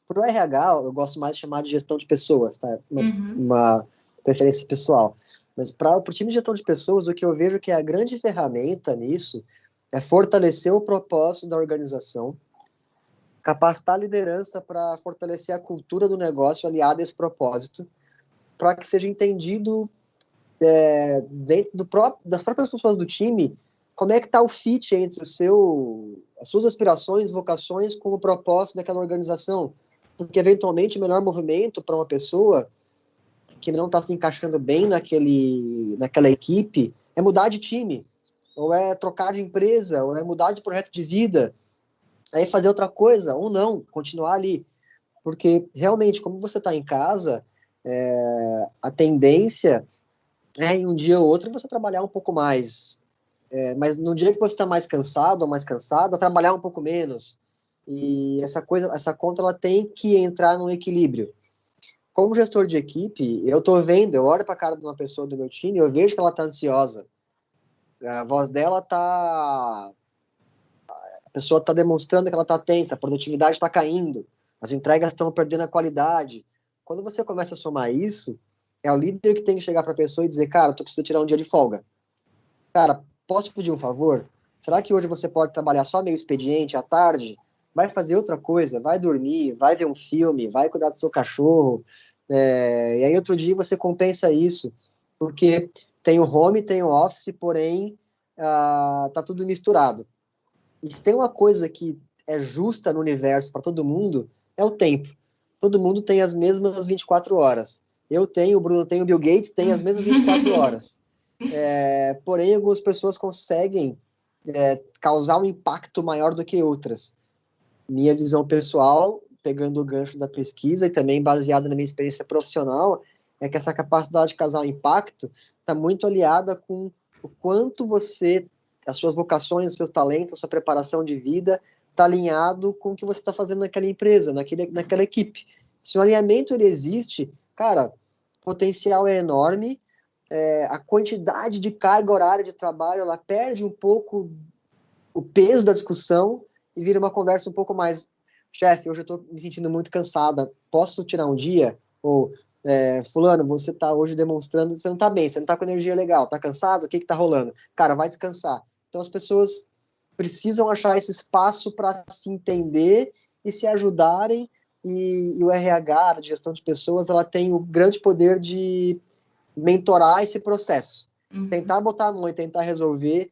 Para o RH, eu gosto mais de chamar de gestão de pessoas, tá? Uma preferência pessoal. Mas para o time de gestão de pessoas, o que eu vejo que é a grande ferramenta nisso é fortalecer o propósito da organização, capacitar a liderança para fortalecer a cultura do negócio aliada a esse propósito, para que seja entendido dentro das próprias pessoas do time como é que está o fit entre as suas aspirações, vocações com o propósito daquela organização. Porque, eventualmente, o melhor movimento para uma pessoa que não está se encaixando bem naquela equipe é mudar de time, ou é trocar de empresa, ou é mudar de projeto de vida, é fazer outra coisa, ou não, continuar ali. Porque, realmente, como você está em casa, a tendência é, em um dia ou outro, você trabalhar um pouco mais. Mas no dia que você está mais cansado ou mais cansada, trabalhar um pouco menos. E essa conta, ela tem que entrar num equilíbrio. Como gestor de equipe, eu olho para a cara de uma pessoa do meu time, eu vejo que ela está ansiosa. A voz dela a pessoa está demonstrando que ela está tensa, a produtividade está caindo, as entregas estão perdendo a qualidade. Quando você começa a somar isso, é o líder que tem que chegar para a pessoa e dizer, cara, tu precisa tirar um dia de folga. Cara, posso te pedir um favor? Será que hoje você pode trabalhar só meio expediente à tarde? Vai fazer outra coisa, vai dormir, vai ver um filme, vai cuidar do seu cachorro, e aí outro dia você compensa isso, porque tem o home, tem o office, porém tá tudo misturado. E se tem uma coisa que é justa no universo para todo mundo, é o tempo. Todo mundo tem as mesmas 24 horas. Eu tenho, o Bruno tem, o Bill Gates tem as mesmas 24 horas. Porém, algumas pessoas conseguem causar um impacto maior do que outras. Minha visão pessoal, pegando o gancho da pesquisa e também baseada na minha experiência profissional, é que essa capacidade de causar um impacto está muito aliada com o quanto você, as suas vocações, os seus talentos, a sua preparação de vida, está alinhado com o que você está fazendo naquela empresa, naquela equipe. Se o alinhamento ele existe, cara, o potencial é enorme, a quantidade de carga horária de trabalho, ela perde um pouco o peso da discussão e vira uma conversa um pouco mais, chefe, hoje eu estou me sentindo muito cansada, posso tirar um dia? Ou, fulano, você está hoje demonstrando, você não está bem, você não está com energia legal, está cansado? O que está rolando? Cara, vai descansar. Então as pessoas precisam achar esse espaço para se entender e se ajudarem, e o RH, a gestão de pessoas, ela tem o grande poder de mentorar esse processo. Tentar botar a mão e tentar resolver,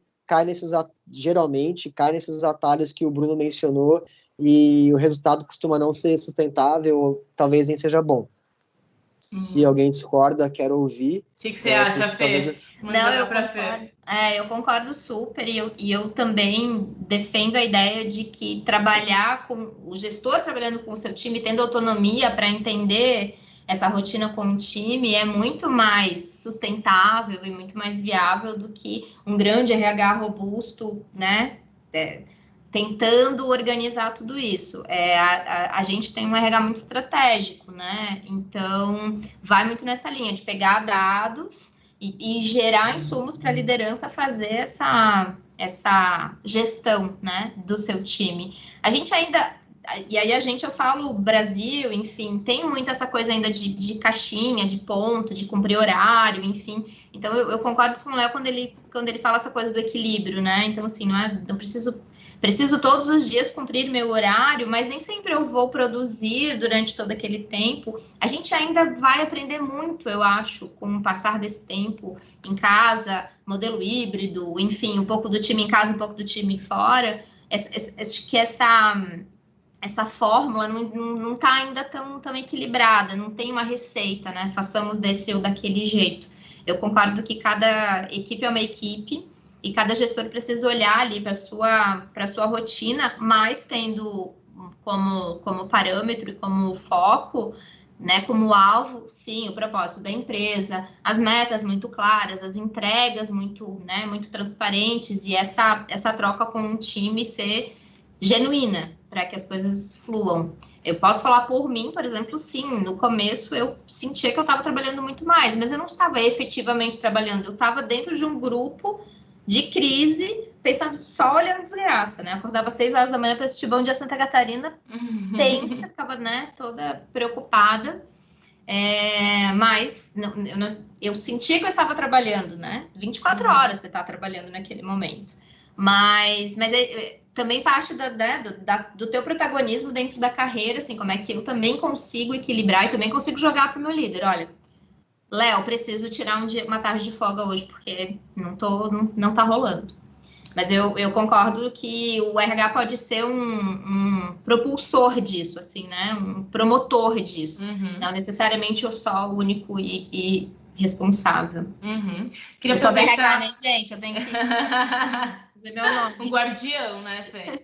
geralmente cai nesses atalhos que o Bruno mencionou, e o resultado costuma não ser sustentável, ou talvez nem seja bom. Se alguém discorda, quero ouvir. O que você acha, Fê? Não, eu concordo. Eu concordo super, e eu também defendo a ideia de que trabalhar com o gestor trabalhando com o seu time, tendo autonomia para entender essa rotina com o time, é muito mais sustentável e muito mais viável do que um grande RH robusto, né? Tentando organizar tudo isso. A gente tem um RH muito estratégico, né? Então, vai muito nessa linha de pegar dados e gerar insumos para a liderança fazer essa gestão, né, do seu time. A gente ainda... E aí eu falo Brasil, enfim, tem muito essa coisa ainda de caixinha, de ponto, de cumprir horário, enfim. Então, eu concordo com o Léo quando ele fala essa coisa do equilíbrio, né? Então, assim, não preciso todos os dias cumprir meu horário, mas nem sempre eu vou produzir durante todo aquele tempo. A gente ainda vai aprender muito, eu acho, com o passar desse tempo em casa, modelo híbrido, enfim, um pouco do time em casa, um pouco do time fora. Acho que essa fórmula não está ainda tão equilibrada, não tem uma receita, né? Façamos desse ou daquele jeito. Eu concordo que cada equipe é uma equipe, e cada gestor precisa olhar ali para a sua rotina, mas tendo como parâmetro e como foco, né, como alvo, sim, o propósito da empresa, as metas muito claras, as entregas muito transparentes, e essa troca com o time ser genuína, para que as coisas fluam. Eu posso falar por mim, por exemplo, sim, no começo eu sentia que eu estava trabalhando muito mais, mas eu não estava efetivamente trabalhando, eu estava dentro de um grupo de crise, pensando só olhando desgraça, né? Acordava 6 horas da manhã para assistir Bom Dia Santa Catarina, tensa, ficava, né, toda preocupada, mas eu sentia que eu estava trabalhando, né? 24 horas você está trabalhando naquele momento, mas também parte do teu protagonismo dentro da carreira, assim, como é que eu também consigo equilibrar e também consigo jogar para o meu líder, olha, Léo, preciso tirar uma tarde de folga hoje, porque não tá rolando. Mas eu concordo que o RH pode ser um propulsor disso, assim, né? Um promotor disso. Não necessariamente eu sou o único e responsável. Queria eu sou do RH, né, gente? Eu tenho que fazer meu nome. Um guardião, né, Fê?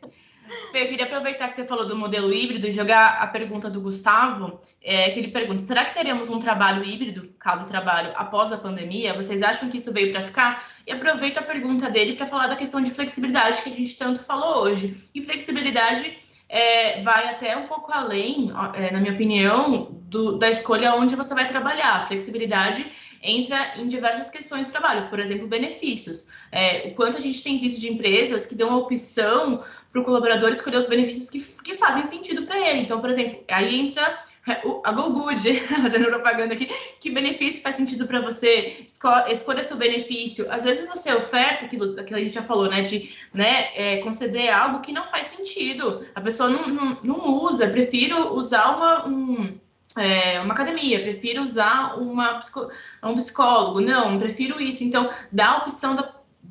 Fê, eu queria aproveitar que você falou do modelo híbrido e jogar a pergunta do Gustavo, que ele pergunta, será que teremos um trabalho híbrido, caso trabalho, após a pandemia? Vocês acham que isso veio para ficar? E aproveito a pergunta dele para falar da questão de flexibilidade que a gente tanto falou hoje. E flexibilidade vai até um pouco além, na minha opinião, da escolha onde você vai trabalhar. Flexibilidade entra em diversas questões de trabalho, por exemplo, benefícios. O quanto a gente tem visto de empresas que dão a opção para o colaborador escolher os benefícios que fazem sentido para ele. Então, por exemplo, aí entra a GoGood, fazendo propaganda aqui, que benefício faz sentido para você, escolha seu benefício. Às vezes você oferta aquilo que a gente já falou, né, de conceder algo que não faz sentido. A pessoa não usa, prefiro usar uma academia, prefiro usar um psicólogo, não, prefiro isso. Então, dá a opção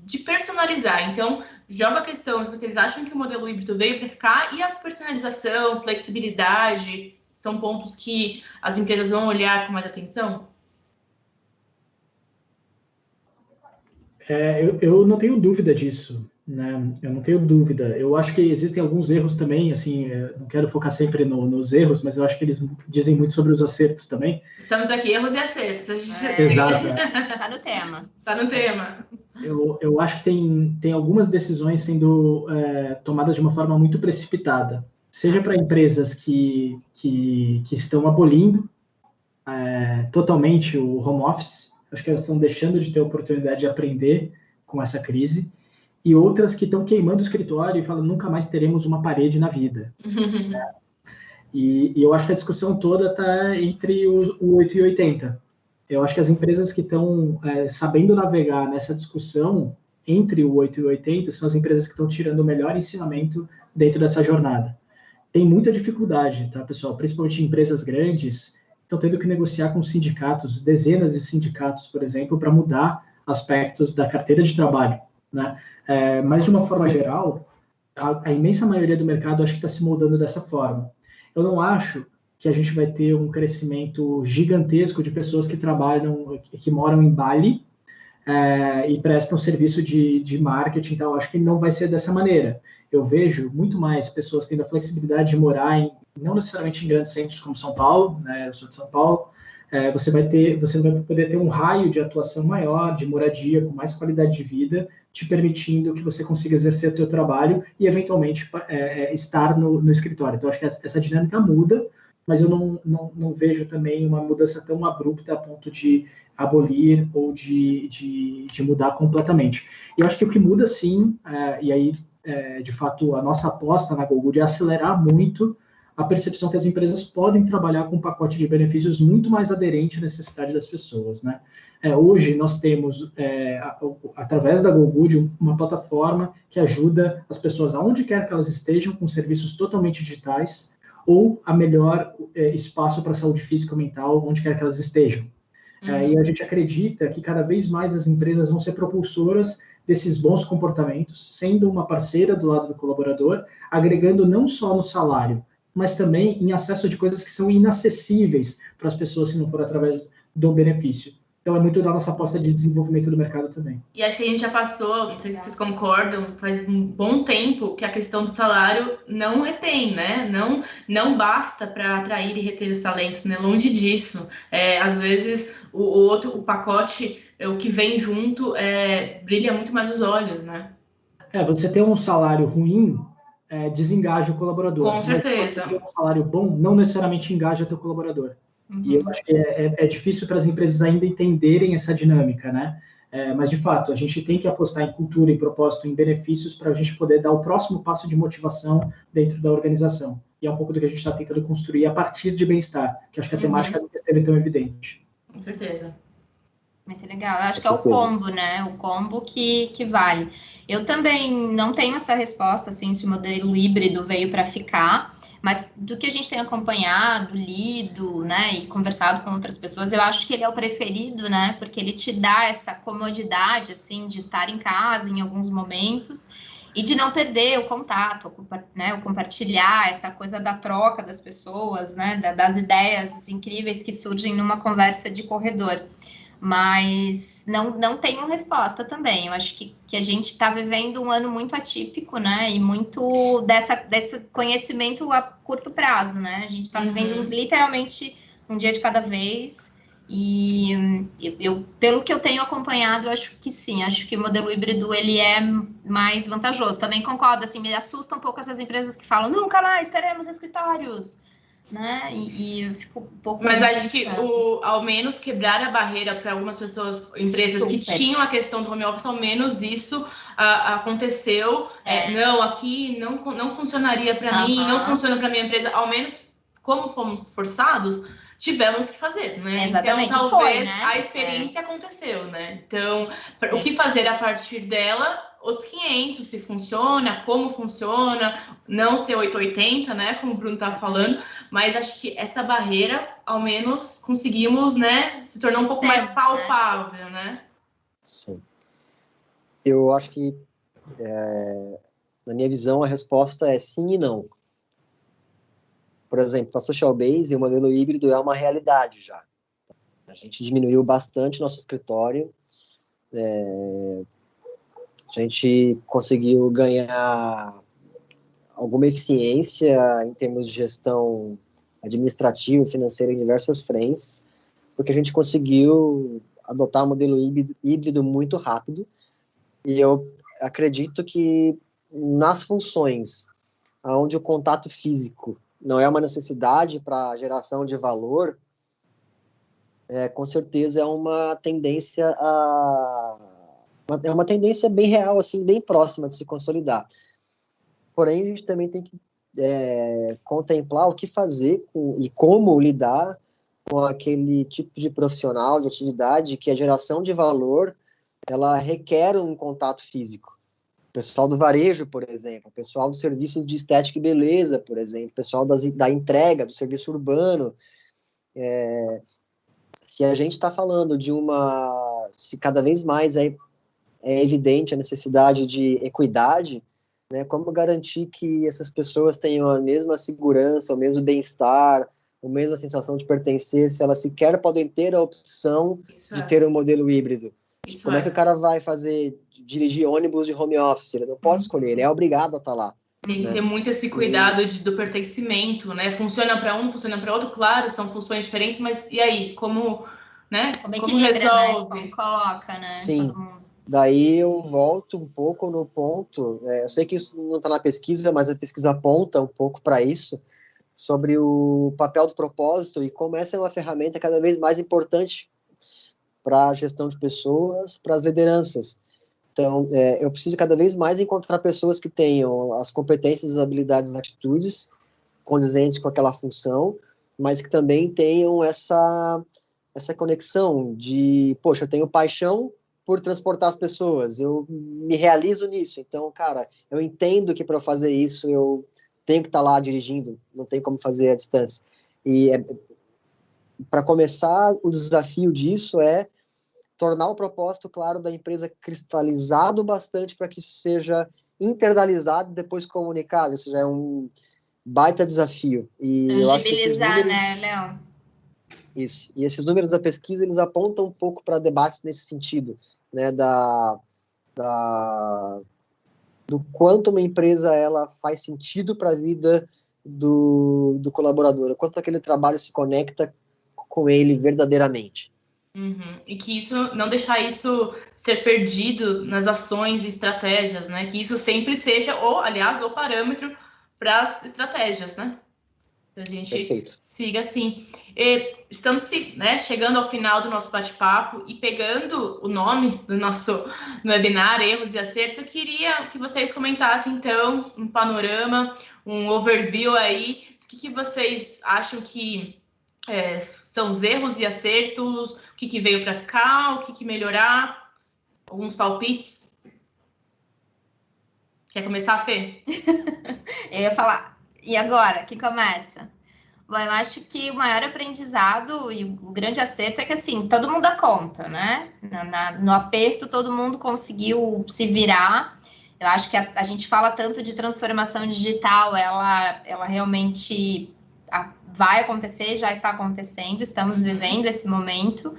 de personalizar. Então, jogo a questão se vocês acham que o modelo híbrido veio para ficar e a personalização, flexibilidade, são pontos que as empresas vão olhar com mais atenção? Eu não tenho dúvida disso, né? Eu não tenho dúvida. Eu acho que existem alguns erros também, assim, não quero focar sempre nos erros, mas eu acho que eles dizem muito sobre os acertos também. Estamos aqui, erros e acertos. Exato. Tá no tema. Tá no tema. Eu acho que tem algumas decisões sendo tomadas de uma forma muito precipitada, seja para empresas que estão abolindo totalmente o home office. Acho que elas estão deixando de ter a oportunidade de aprender com essa crise, e outras que estão queimando o escritório e falando nunca mais teremos uma parede na vida. E eu acho que a discussão toda está entre o 8 e 80. Eu acho que as empresas que estão sabendo navegar nessa discussão entre o 8 e o 80 são as empresas que estão tirando o melhor ensinamento dentro dessa jornada. Tem muita dificuldade, tá, pessoal? Principalmente empresas grandes estão tendo que negociar com sindicatos, dezenas de sindicatos, por exemplo, para mudar aspectos da carteira de trabalho, né? Mas, de uma forma geral, a imensa maioria do mercado acho que está se moldando dessa forma. Eu não acho que a gente vai ter um crescimento gigantesco de pessoas que trabalham, que moram em Bali e prestam serviço de marketing, então acho que não vai ser dessa maneira. Eu vejo muito mais pessoas tendo a flexibilidade de morar não necessariamente em grandes centros como São Paulo, né? Eu sou de São Paulo. Você vai poder ter um raio de atuação maior, de moradia, com mais qualidade de vida, te permitindo que você consiga exercer o teu trabalho e, eventualmente, estar no escritório. Então, acho que essa dinâmica muda, mas eu não vejo também uma mudança tão abrupta a ponto de abolir ou de mudar completamente. E eu acho que o que muda, sim, e aí, de fato, a nossa aposta na GoGood é acelerar muito a percepção que as empresas podem trabalhar com um pacote de benefícios muito mais aderente à necessidade das pessoas, né? Hoje nós temos, através da GoGood, uma plataforma que ajuda as pessoas, aonde quer que elas estejam, com serviços totalmente digitais, ou a melhor espaço para a saúde física e mental, onde quer que elas estejam. E a gente acredita que cada vez mais as empresas vão ser propulsoras desses bons comportamentos, sendo uma parceira do lado do colaborador, agregando não só no salário, mas também em acesso de coisas que são inacessíveis para as pessoas se não for através do benefício. Então, é muito da nossa aposta de desenvolvimento do mercado também. E acho que a gente já passou, não sei se vocês concordam, faz um bom tempo que a questão do salário não retém, né? Não basta para atrair e reter os talentos, né? Longe disso. Às vezes, o pacote, o que vem junto, brilha muito mais os olhos, né? Você ter um salário ruim desengaja o colaborador. Com certeza. Mas ter um salário bom não necessariamente engaja teu colaborador. E eu acho que é difícil para as empresas ainda entenderem essa dinâmica, né? Mas, de fato, a gente tem que apostar em cultura, em propósito, em benefícios para a gente poder dar o próximo passo de motivação dentro da organização. E é um pouco do que a gente está tentando construir a partir de bem-estar, que acho que a temática nunca esteve tão evidente. Com certeza. Muito legal. Eu acho que é o combo, né? O combo que vale. Eu também não tenho essa resposta, assim, se o modelo híbrido veio para ficar, mas do que a gente tem acompanhado, lido, né, e conversado com outras pessoas, eu acho que ele é o preferido, né, porque ele te dá essa comodidade, assim, de estar em casa em alguns momentos e de não perder o contato, né, o compartilhar, essa coisa da troca das pessoas, né, das ideias incríveis que surgem numa conversa de corredor. Mas não tenho resposta também. Eu acho que a gente está vivendo um ano muito atípico, né? E muito desse conhecimento a curto prazo, né? A gente está vivendo literalmente um dia de cada vez. E pelo que eu tenho acompanhado, eu acho que sim. Acho que o modelo híbrido ele é mais vantajoso. Também concordo, assim, me assusta um pouco essas empresas que falam nunca mais teremos escritórios. Né? E eu fico um pouco... Mas acho que ao menos quebrar a barreira para algumas pessoas, empresas que tinham a questão do home office, ao menos isso aconteceu. Não, aqui não funcionaria para mim, não funciona para minha empresa. Ao menos, como fomos forçados, tivemos que fazer, né? Exatamente. Então, talvez né? a experiência aconteceu, né? Então, o que fazer a partir dela... Outros 500, se funciona, como funciona, não ser 880, né, como o Bruno estava falando, mas acho que essa barreira, ao menos, conseguimos, né, se tornar um pouco mais palpável, né? Sim. Eu acho que Na minha visão, a resposta é sim e não. Por exemplo, a Social Base, o modelo híbrido é uma realidade já. A gente diminuiu bastante nosso escritório, a gente conseguiu ganhar alguma eficiência em termos de gestão administrativa e financeira em diversas frentes, porque a gente conseguiu adotar um modelo híbrido muito rápido, e eu acredito que nas funções onde o contato físico não é uma necessidade para geração de valor, com certeza é uma tendência é uma tendência bem real, assim, bem próxima de se consolidar. Porém, a gente também tem que contemplar o que fazer e como lidar com aquele tipo de profissional, de atividade, que a geração de valor, ela requer um contato físico. O pessoal do varejo, por exemplo, o pessoal dos serviços de estética e beleza, por exemplo, o pessoal da entrega, do serviço urbano. Se a gente está falando se cada vez mais é evidente a necessidade de equidade, né, como garantir que essas pessoas tenham a mesma segurança, o mesmo bem-estar, a mesma sensação de pertencer, se elas sequer podem ter a opção de ter um modelo híbrido? Como é que o cara vai dirigir ônibus de home office? Ele não pode escolher, ele é obrigado a estar lá. Tem que ter muito esse cuidado do pertencimento, né? Funciona para um, funciona para outro, claro, são funções diferentes, mas e aí, como resolve? Né? Como coloca, né? Sim. Daí eu volto um pouco no ponto, eu sei que isso não está na pesquisa, mas a pesquisa aponta um pouco para isso, sobre o papel do propósito e como essa é uma ferramenta cada vez mais importante para a gestão de pessoas, para as lideranças. Então, eu preciso cada vez mais encontrar pessoas que tenham as competências, as habilidades, as atitudes condizentes com aquela função, mas que também tenham essa conexão de, poxa, eu tenho paixão por transportar as pessoas, eu me realizo nisso, então, cara, eu entendo que para eu fazer isso eu tenho que estar lá dirigindo, não tem como fazer à distância. E para começar, o desafio disso é tornar o propósito claro da empresa cristalizado bastante para que isso seja internalizado e depois comunicado. Isso já é um baita desafio. E eu acho que esses números, né, Léo? Isso. E esses números da pesquisa, eles apontam um pouco para debates nesse sentido, né, do quanto uma empresa ela faz sentido para a vida do colaborador, o quanto aquele trabalho se conecta com ele verdadeiramente. Uhum. E que isso, não deixar isso ser perdido nas ações e estratégias, né? Que isso sempre seja, o parâmetro para as estratégias, né? Que a gente Perfeito. Siga assim. Estamos chegando ao final do nosso bate-papo e pegando o nome do nosso webinar, Erros e Acertos, eu queria que vocês comentassem, então, um panorama, um overview aí, do que vocês acham que são os erros e acertos, o que veio para ficar, o que melhorar, alguns palpites. Quer começar, Fê? Eu ia falar, e agora? Que começa? Bom, eu acho que o maior aprendizado e o grande acerto é que, assim, todo mundo dá conta, né? No aperto, todo mundo conseguiu se virar. Eu acho que a gente fala tanto de transformação digital, ela realmente vai acontecer, já está acontecendo, estamos vivendo esse momento.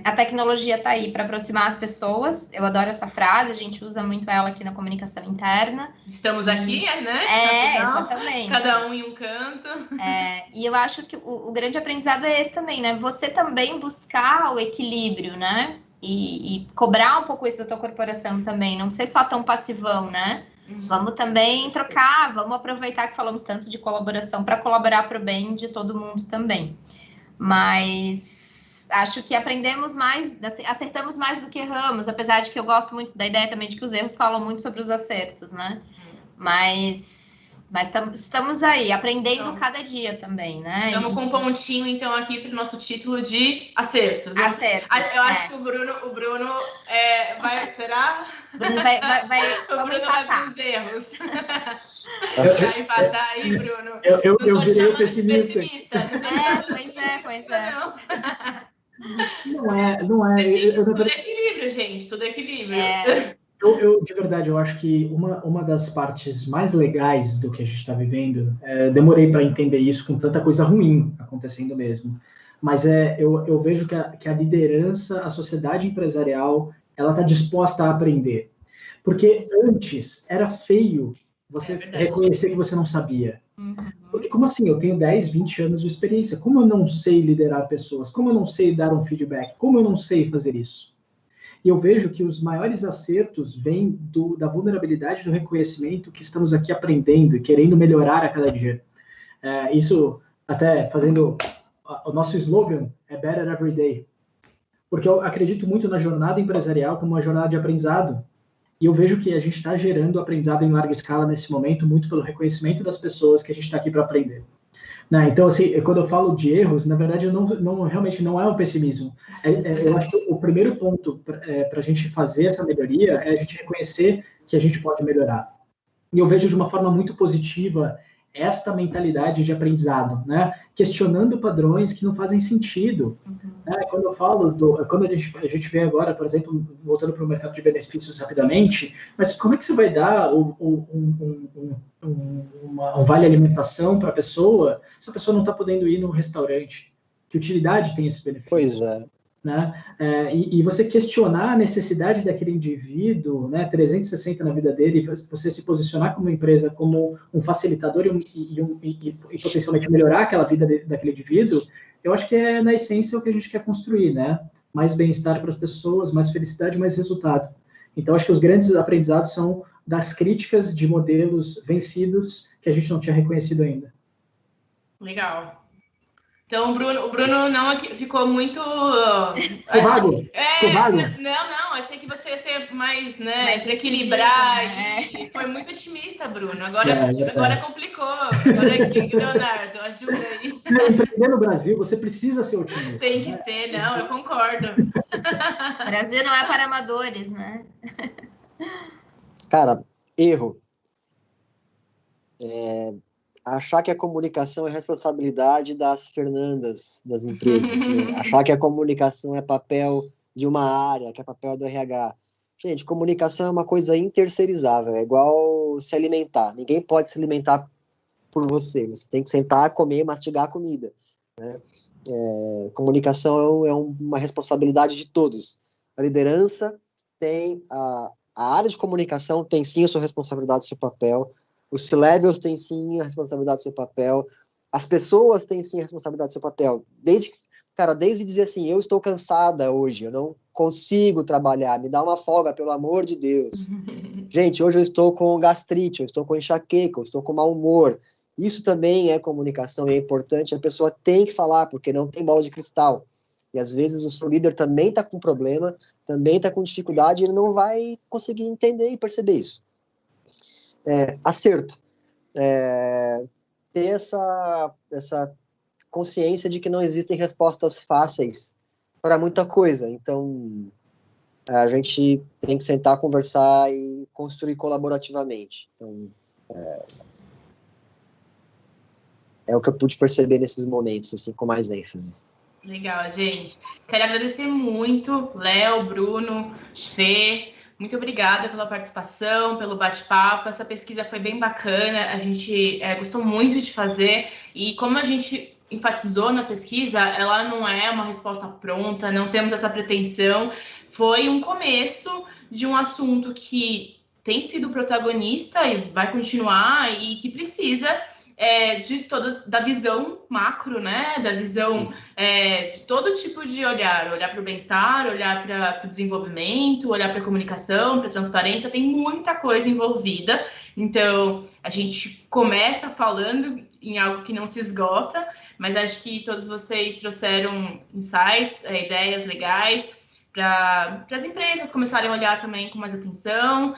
A tecnologia está aí para aproximar as pessoas, eu adoro essa frase, a gente usa muito ela aqui na comunicação interna. Estamos aqui, né? Exatamente. Cada um em um canto. E eu acho que o grande aprendizado é esse também, né? Você também buscar o equilíbrio, né? E cobrar um pouco isso da tua corporação também, não ser só tão passivão, né? Uhum. Vamos também trocar, vamos aproveitar que falamos tanto de colaboração para colaborar para o bem de todo mundo também. Mas acho que aprendemos mais, acertamos mais do que erramos, apesar de que eu gosto muito da ideia também de que os erros falam muito sobre os acertos, né? Mas estamos aí, aprendendo então, cada dia também, né? Estamos com um pontinho, então, aqui para o nosso título de acertos. Acertos. Eu acho que o Bruno será? Bruno vai o vamos Bruno empatar. Vai para os erros. Vai empatar aí, Bruno. Eu virei o pessimista. Pois é. Não é. Tudo é equilíbrio, gente. Tudo é equilíbrio. De verdade, eu acho que uma das partes mais legais do que a gente está vivendo, demorei para entender isso com tanta coisa ruim acontecendo mesmo, mas eu vejo que a liderança, a sociedade empresarial, ela está disposta a aprender. Porque antes era feio você reconhecer que você não sabia. Porque como assim? Eu tenho 10, 20 anos de experiência. Como eu não sei liderar pessoas? Como eu não sei dar um feedback? Como eu não sei fazer isso? E eu vejo que os maiores acertos vêm da vulnerabilidade do reconhecimento que estamos aqui aprendendo e querendo melhorar a cada dia. Isso até fazendo... O nosso slogan é Better Every Day. Porque eu acredito muito na jornada empresarial como uma jornada de aprendizado. E eu vejo que a gente está gerando aprendizado em larga escala nesse momento, muito pelo reconhecimento das pessoas que a gente está aqui para aprender. Né? Então, assim, quando eu falo de erros, na verdade, realmente não é um pessimismo. Eu acho que o primeiro ponto para a gente fazer essa melhoria é a gente reconhecer que a gente pode melhorar. E eu vejo de uma forma muito positiva esta mentalidade de aprendizado, né? Questionando padrões que não fazem sentido. Né? Quando eu falo, quando a gente vê agora, por exemplo, voltando para o mercado de benefícios rapidamente, mas como é que você vai dar um vale alimentação para a pessoa se a pessoa não está podendo ir no restaurante? Que utilidade tem esse benefício? Pois é. Né? E você questionar a necessidade daquele indivíduo, né, 360 na vida dele, você se posicionar como empresa como um facilitador e potencialmente melhorar aquela vida daquele indivíduo, eu acho que é, na essência, o que a gente quer construir, né? Mais bem-estar para as pessoas, mais felicidade, mais resultado. Então, acho que os grandes aprendizados são das críticas de modelos vencidos que a gente não tinha reconhecido ainda. Legal. Então, o Bruno não ficou muito... Vago. Não, achei que você ia ser mais, né, para equilibrar. E foi muito otimista, Bruno. Agora complicou. Agora, Leonardo, ajuda aí. Empreender no Brasil, você precisa ser otimista. Tem que ser, não, eu concordo. O Brasil não é para amadores, né? Cara, erro. Achar que a comunicação é responsabilidade das Fernandas das empresas, né? Achar que a comunicação é papel de uma área, que é papel do RH. Gente, comunicação é uma coisa interceirizável, é igual se alimentar. Ninguém pode se alimentar por você. Você tem que sentar, comer, mastigar a comida, né? Comunicação é uma responsabilidade de todos. A liderança tem a área de comunicação tem sim a sua responsabilidade, o seu papel. Os C-levels têm sim a responsabilidade do seu papel. As pessoas têm sim a responsabilidade do seu papel. Desde dizer assim, eu estou cansada hoje, eu não consigo trabalhar, me dá uma folga, pelo amor de Deus. Gente, hoje eu estou com gastrite, eu estou com enxaqueca, eu estou com mau humor. Isso também é comunicação e é importante. A pessoa tem que falar, porque não tem bola de cristal. E às vezes o seu líder também está com problema, também está com dificuldade, e ele não vai conseguir entender e perceber isso. Acerto. Ter essa consciência de que não existem respostas fáceis para muita coisa. Então, a gente tem que sentar, conversar e construir colaborativamente. Então, é o que eu pude perceber nesses momentos, assim, com mais ênfase. Legal, gente. Quero agradecer muito, Léo, Bruno, Fê. Muito obrigada pela participação, pelo bate-papo. Essa pesquisa foi bem bacana, a gente gostou muito de fazer. E como a gente enfatizou na pesquisa, ela não é uma resposta pronta, não temos essa pretensão. Foi um começo de um assunto que tem sido protagonista e vai continuar e que precisa da visão macro, né? Da visão de todo tipo de olhar para o bem-estar, olhar para o desenvolvimento, olhar para a comunicação, para a transparência, tem muita coisa envolvida. Então, a gente começa falando em algo que não se esgota, mas acho que todos vocês trouxeram insights, ideias legais para as empresas começarem a olhar também com mais atenção.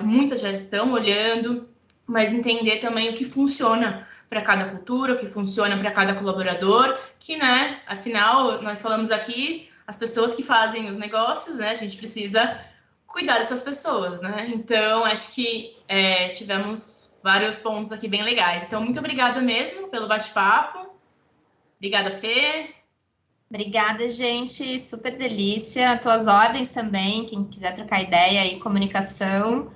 Muitas já estão olhando, mas entender também o que funciona para cada cultura, o que funciona para cada colaborador, que, né, afinal, nós falamos aqui, as pessoas que fazem os negócios, né, a gente precisa cuidar dessas pessoas, né, então, acho que tivemos vários pontos aqui bem legais. Então, muito obrigada mesmo pelo bate-papo. Obrigada, Fê. Obrigada, gente. Super delícia. Tuas ordens também, quem quiser trocar ideia aí, comunicação.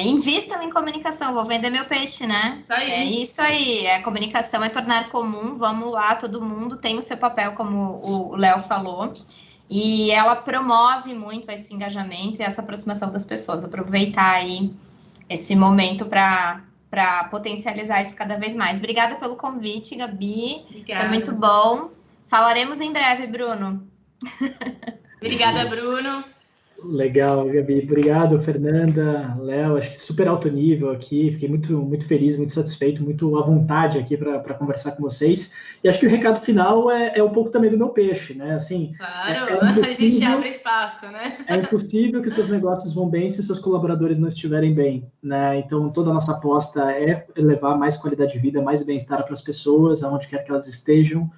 Invistam em comunicação, vou vender meu peixe, né? Isso aí. É isso aí, a comunicação é tornar comum, vamos lá, todo mundo tem o seu papel, como o Léo falou, e ela promove muito esse engajamento e essa aproximação das pessoas, aproveitar aí esse momento para potencializar isso cada vez mais. Obrigada pelo convite, Gabi. Obrigada. Foi muito bom. Falaremos em breve, Bruno. Obrigada, Bruno. Legal, Gabi. Obrigado, Fernanda, Léo. Acho que super alto nível aqui. Fiquei muito feliz, muito satisfeito, muito à vontade aqui para conversar com vocês. E acho que o recado final é um pouco também do meu peixe, né? Assim, claro, a gente abre espaço, né? É impossível que os seus negócios vão bem se seus colaboradores não estiverem bem, né? Então, toda a nossa aposta é levar mais qualidade de vida, mais bem-estar para as pessoas, aonde quer que elas estejam,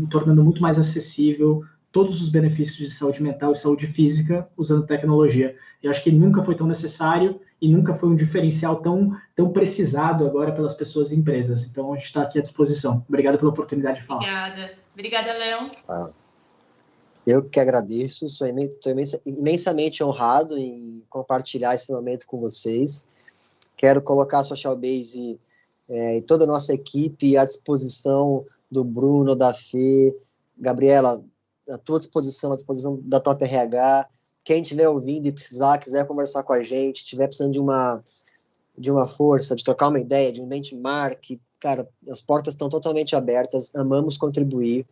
tornando muito mais acessível todos os benefícios de saúde mental e saúde física usando tecnologia. Eu acho que nunca foi tão necessário e nunca foi um diferencial tão precisado agora pelas pessoas e empresas. Então, a gente está aqui à disposição. Obrigado pela oportunidade de falar. Obrigada, Léo. Eu que agradeço, estou imensamente honrado em compartilhar esse momento com vocês. Quero colocar a Social Base e toda a nossa equipe à disposição do Bruno, da Fê, Gabriela, à tua disposição, à disposição da Top RH. Quem estiver ouvindo e quiser conversar com a gente, estiver precisando de uma força, de trocar uma ideia, de um benchmark, cara, as portas estão totalmente abertas, amamos contribuir.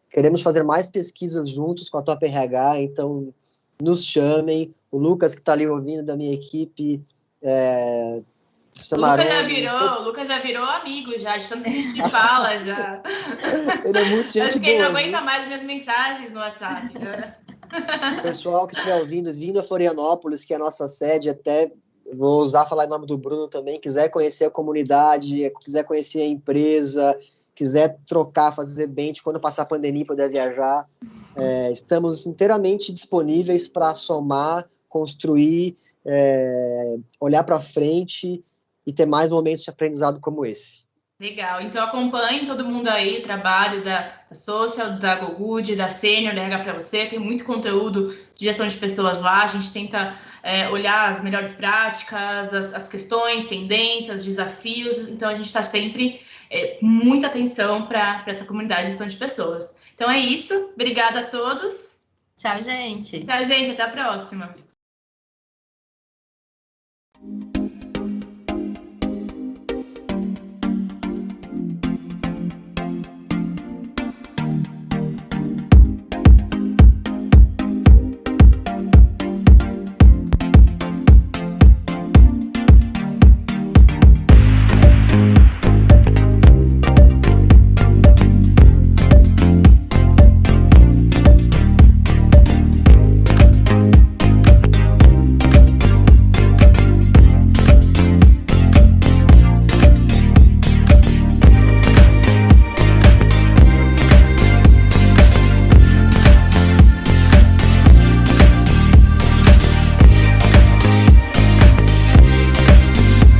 Queremos fazer mais pesquisas juntos com a Top RH, então nos chamem. O Lucas, que está ali ouvindo, da minha equipe, o Lucas já virou amigo, já, de tanto que a gente se fala, já. Ele é muito gente boa. Acho que ele não aguenta mais minhas mensagens no WhatsApp. Né? O pessoal que estiver ouvindo, vindo a Florianópolis, que é a nossa sede, até vou falar em nome do Bruno também, quiser conhecer a comunidade, quiser conhecer a empresa, quiser trocar, fazer bench, quando passar a pandemia poder viajar, estamos inteiramente disponíveis para somar, construir, olhar para frente e ter mais momentos de aprendizado como esse. Legal, então acompanhe todo mundo aí, o trabalho da Social, da GoGood, da Senior, da RH para você, tem muito conteúdo de gestão de pessoas lá, a gente tenta olhar as melhores práticas, as questões, tendências, desafios, então a gente está sempre muita atenção para essa comunidade de gestão de pessoas. Então é isso, obrigada a todos. Tchau, gente. Tchau, gente, até a próxima.